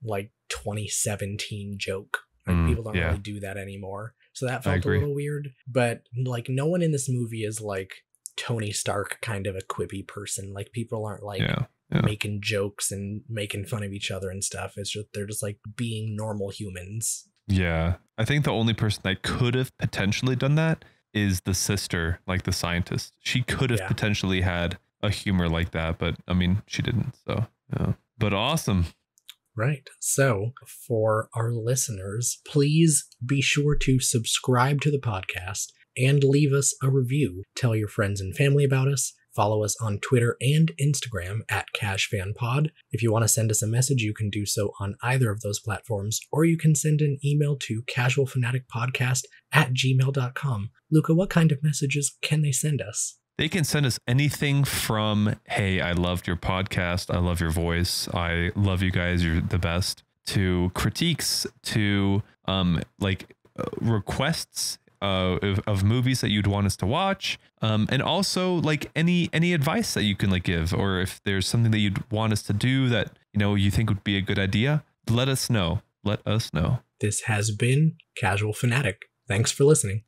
like 2017 joke. Like people don't really do that anymore, so that felt a little weird. But like no one in this movie is like Tony Stark kind of a quippy person. Like people aren't like making jokes and making fun of each other and stuff. It's just they're just like being normal humans. Yeah, I think the only person that could have potentially done that is the sister, like the scientist. She could have potentially had a humor like that, but I mean, she didn't. So, yeah. But awesome. Right. So for our listeners, please be sure to subscribe to the podcast and leave us a review. Tell your friends and family about us. Follow us on Twitter and Instagram at CashFanPod. If you want to send us a message, you can do so on either of those platforms, or you can send an email to casualfanaticpodcast@gmail.com. Luca, what kind of messages can they send us? They can send us anything from, hey, I loved your podcast, I love your voice, I love you guys, you're the best, to critiques, to requests of movies that you'd want us to watch, and also like any advice that you can like give, or if there's something that you'd want us to do that you think would be a good idea, let us know. This has been Casual Fanatic. Thanks for listening.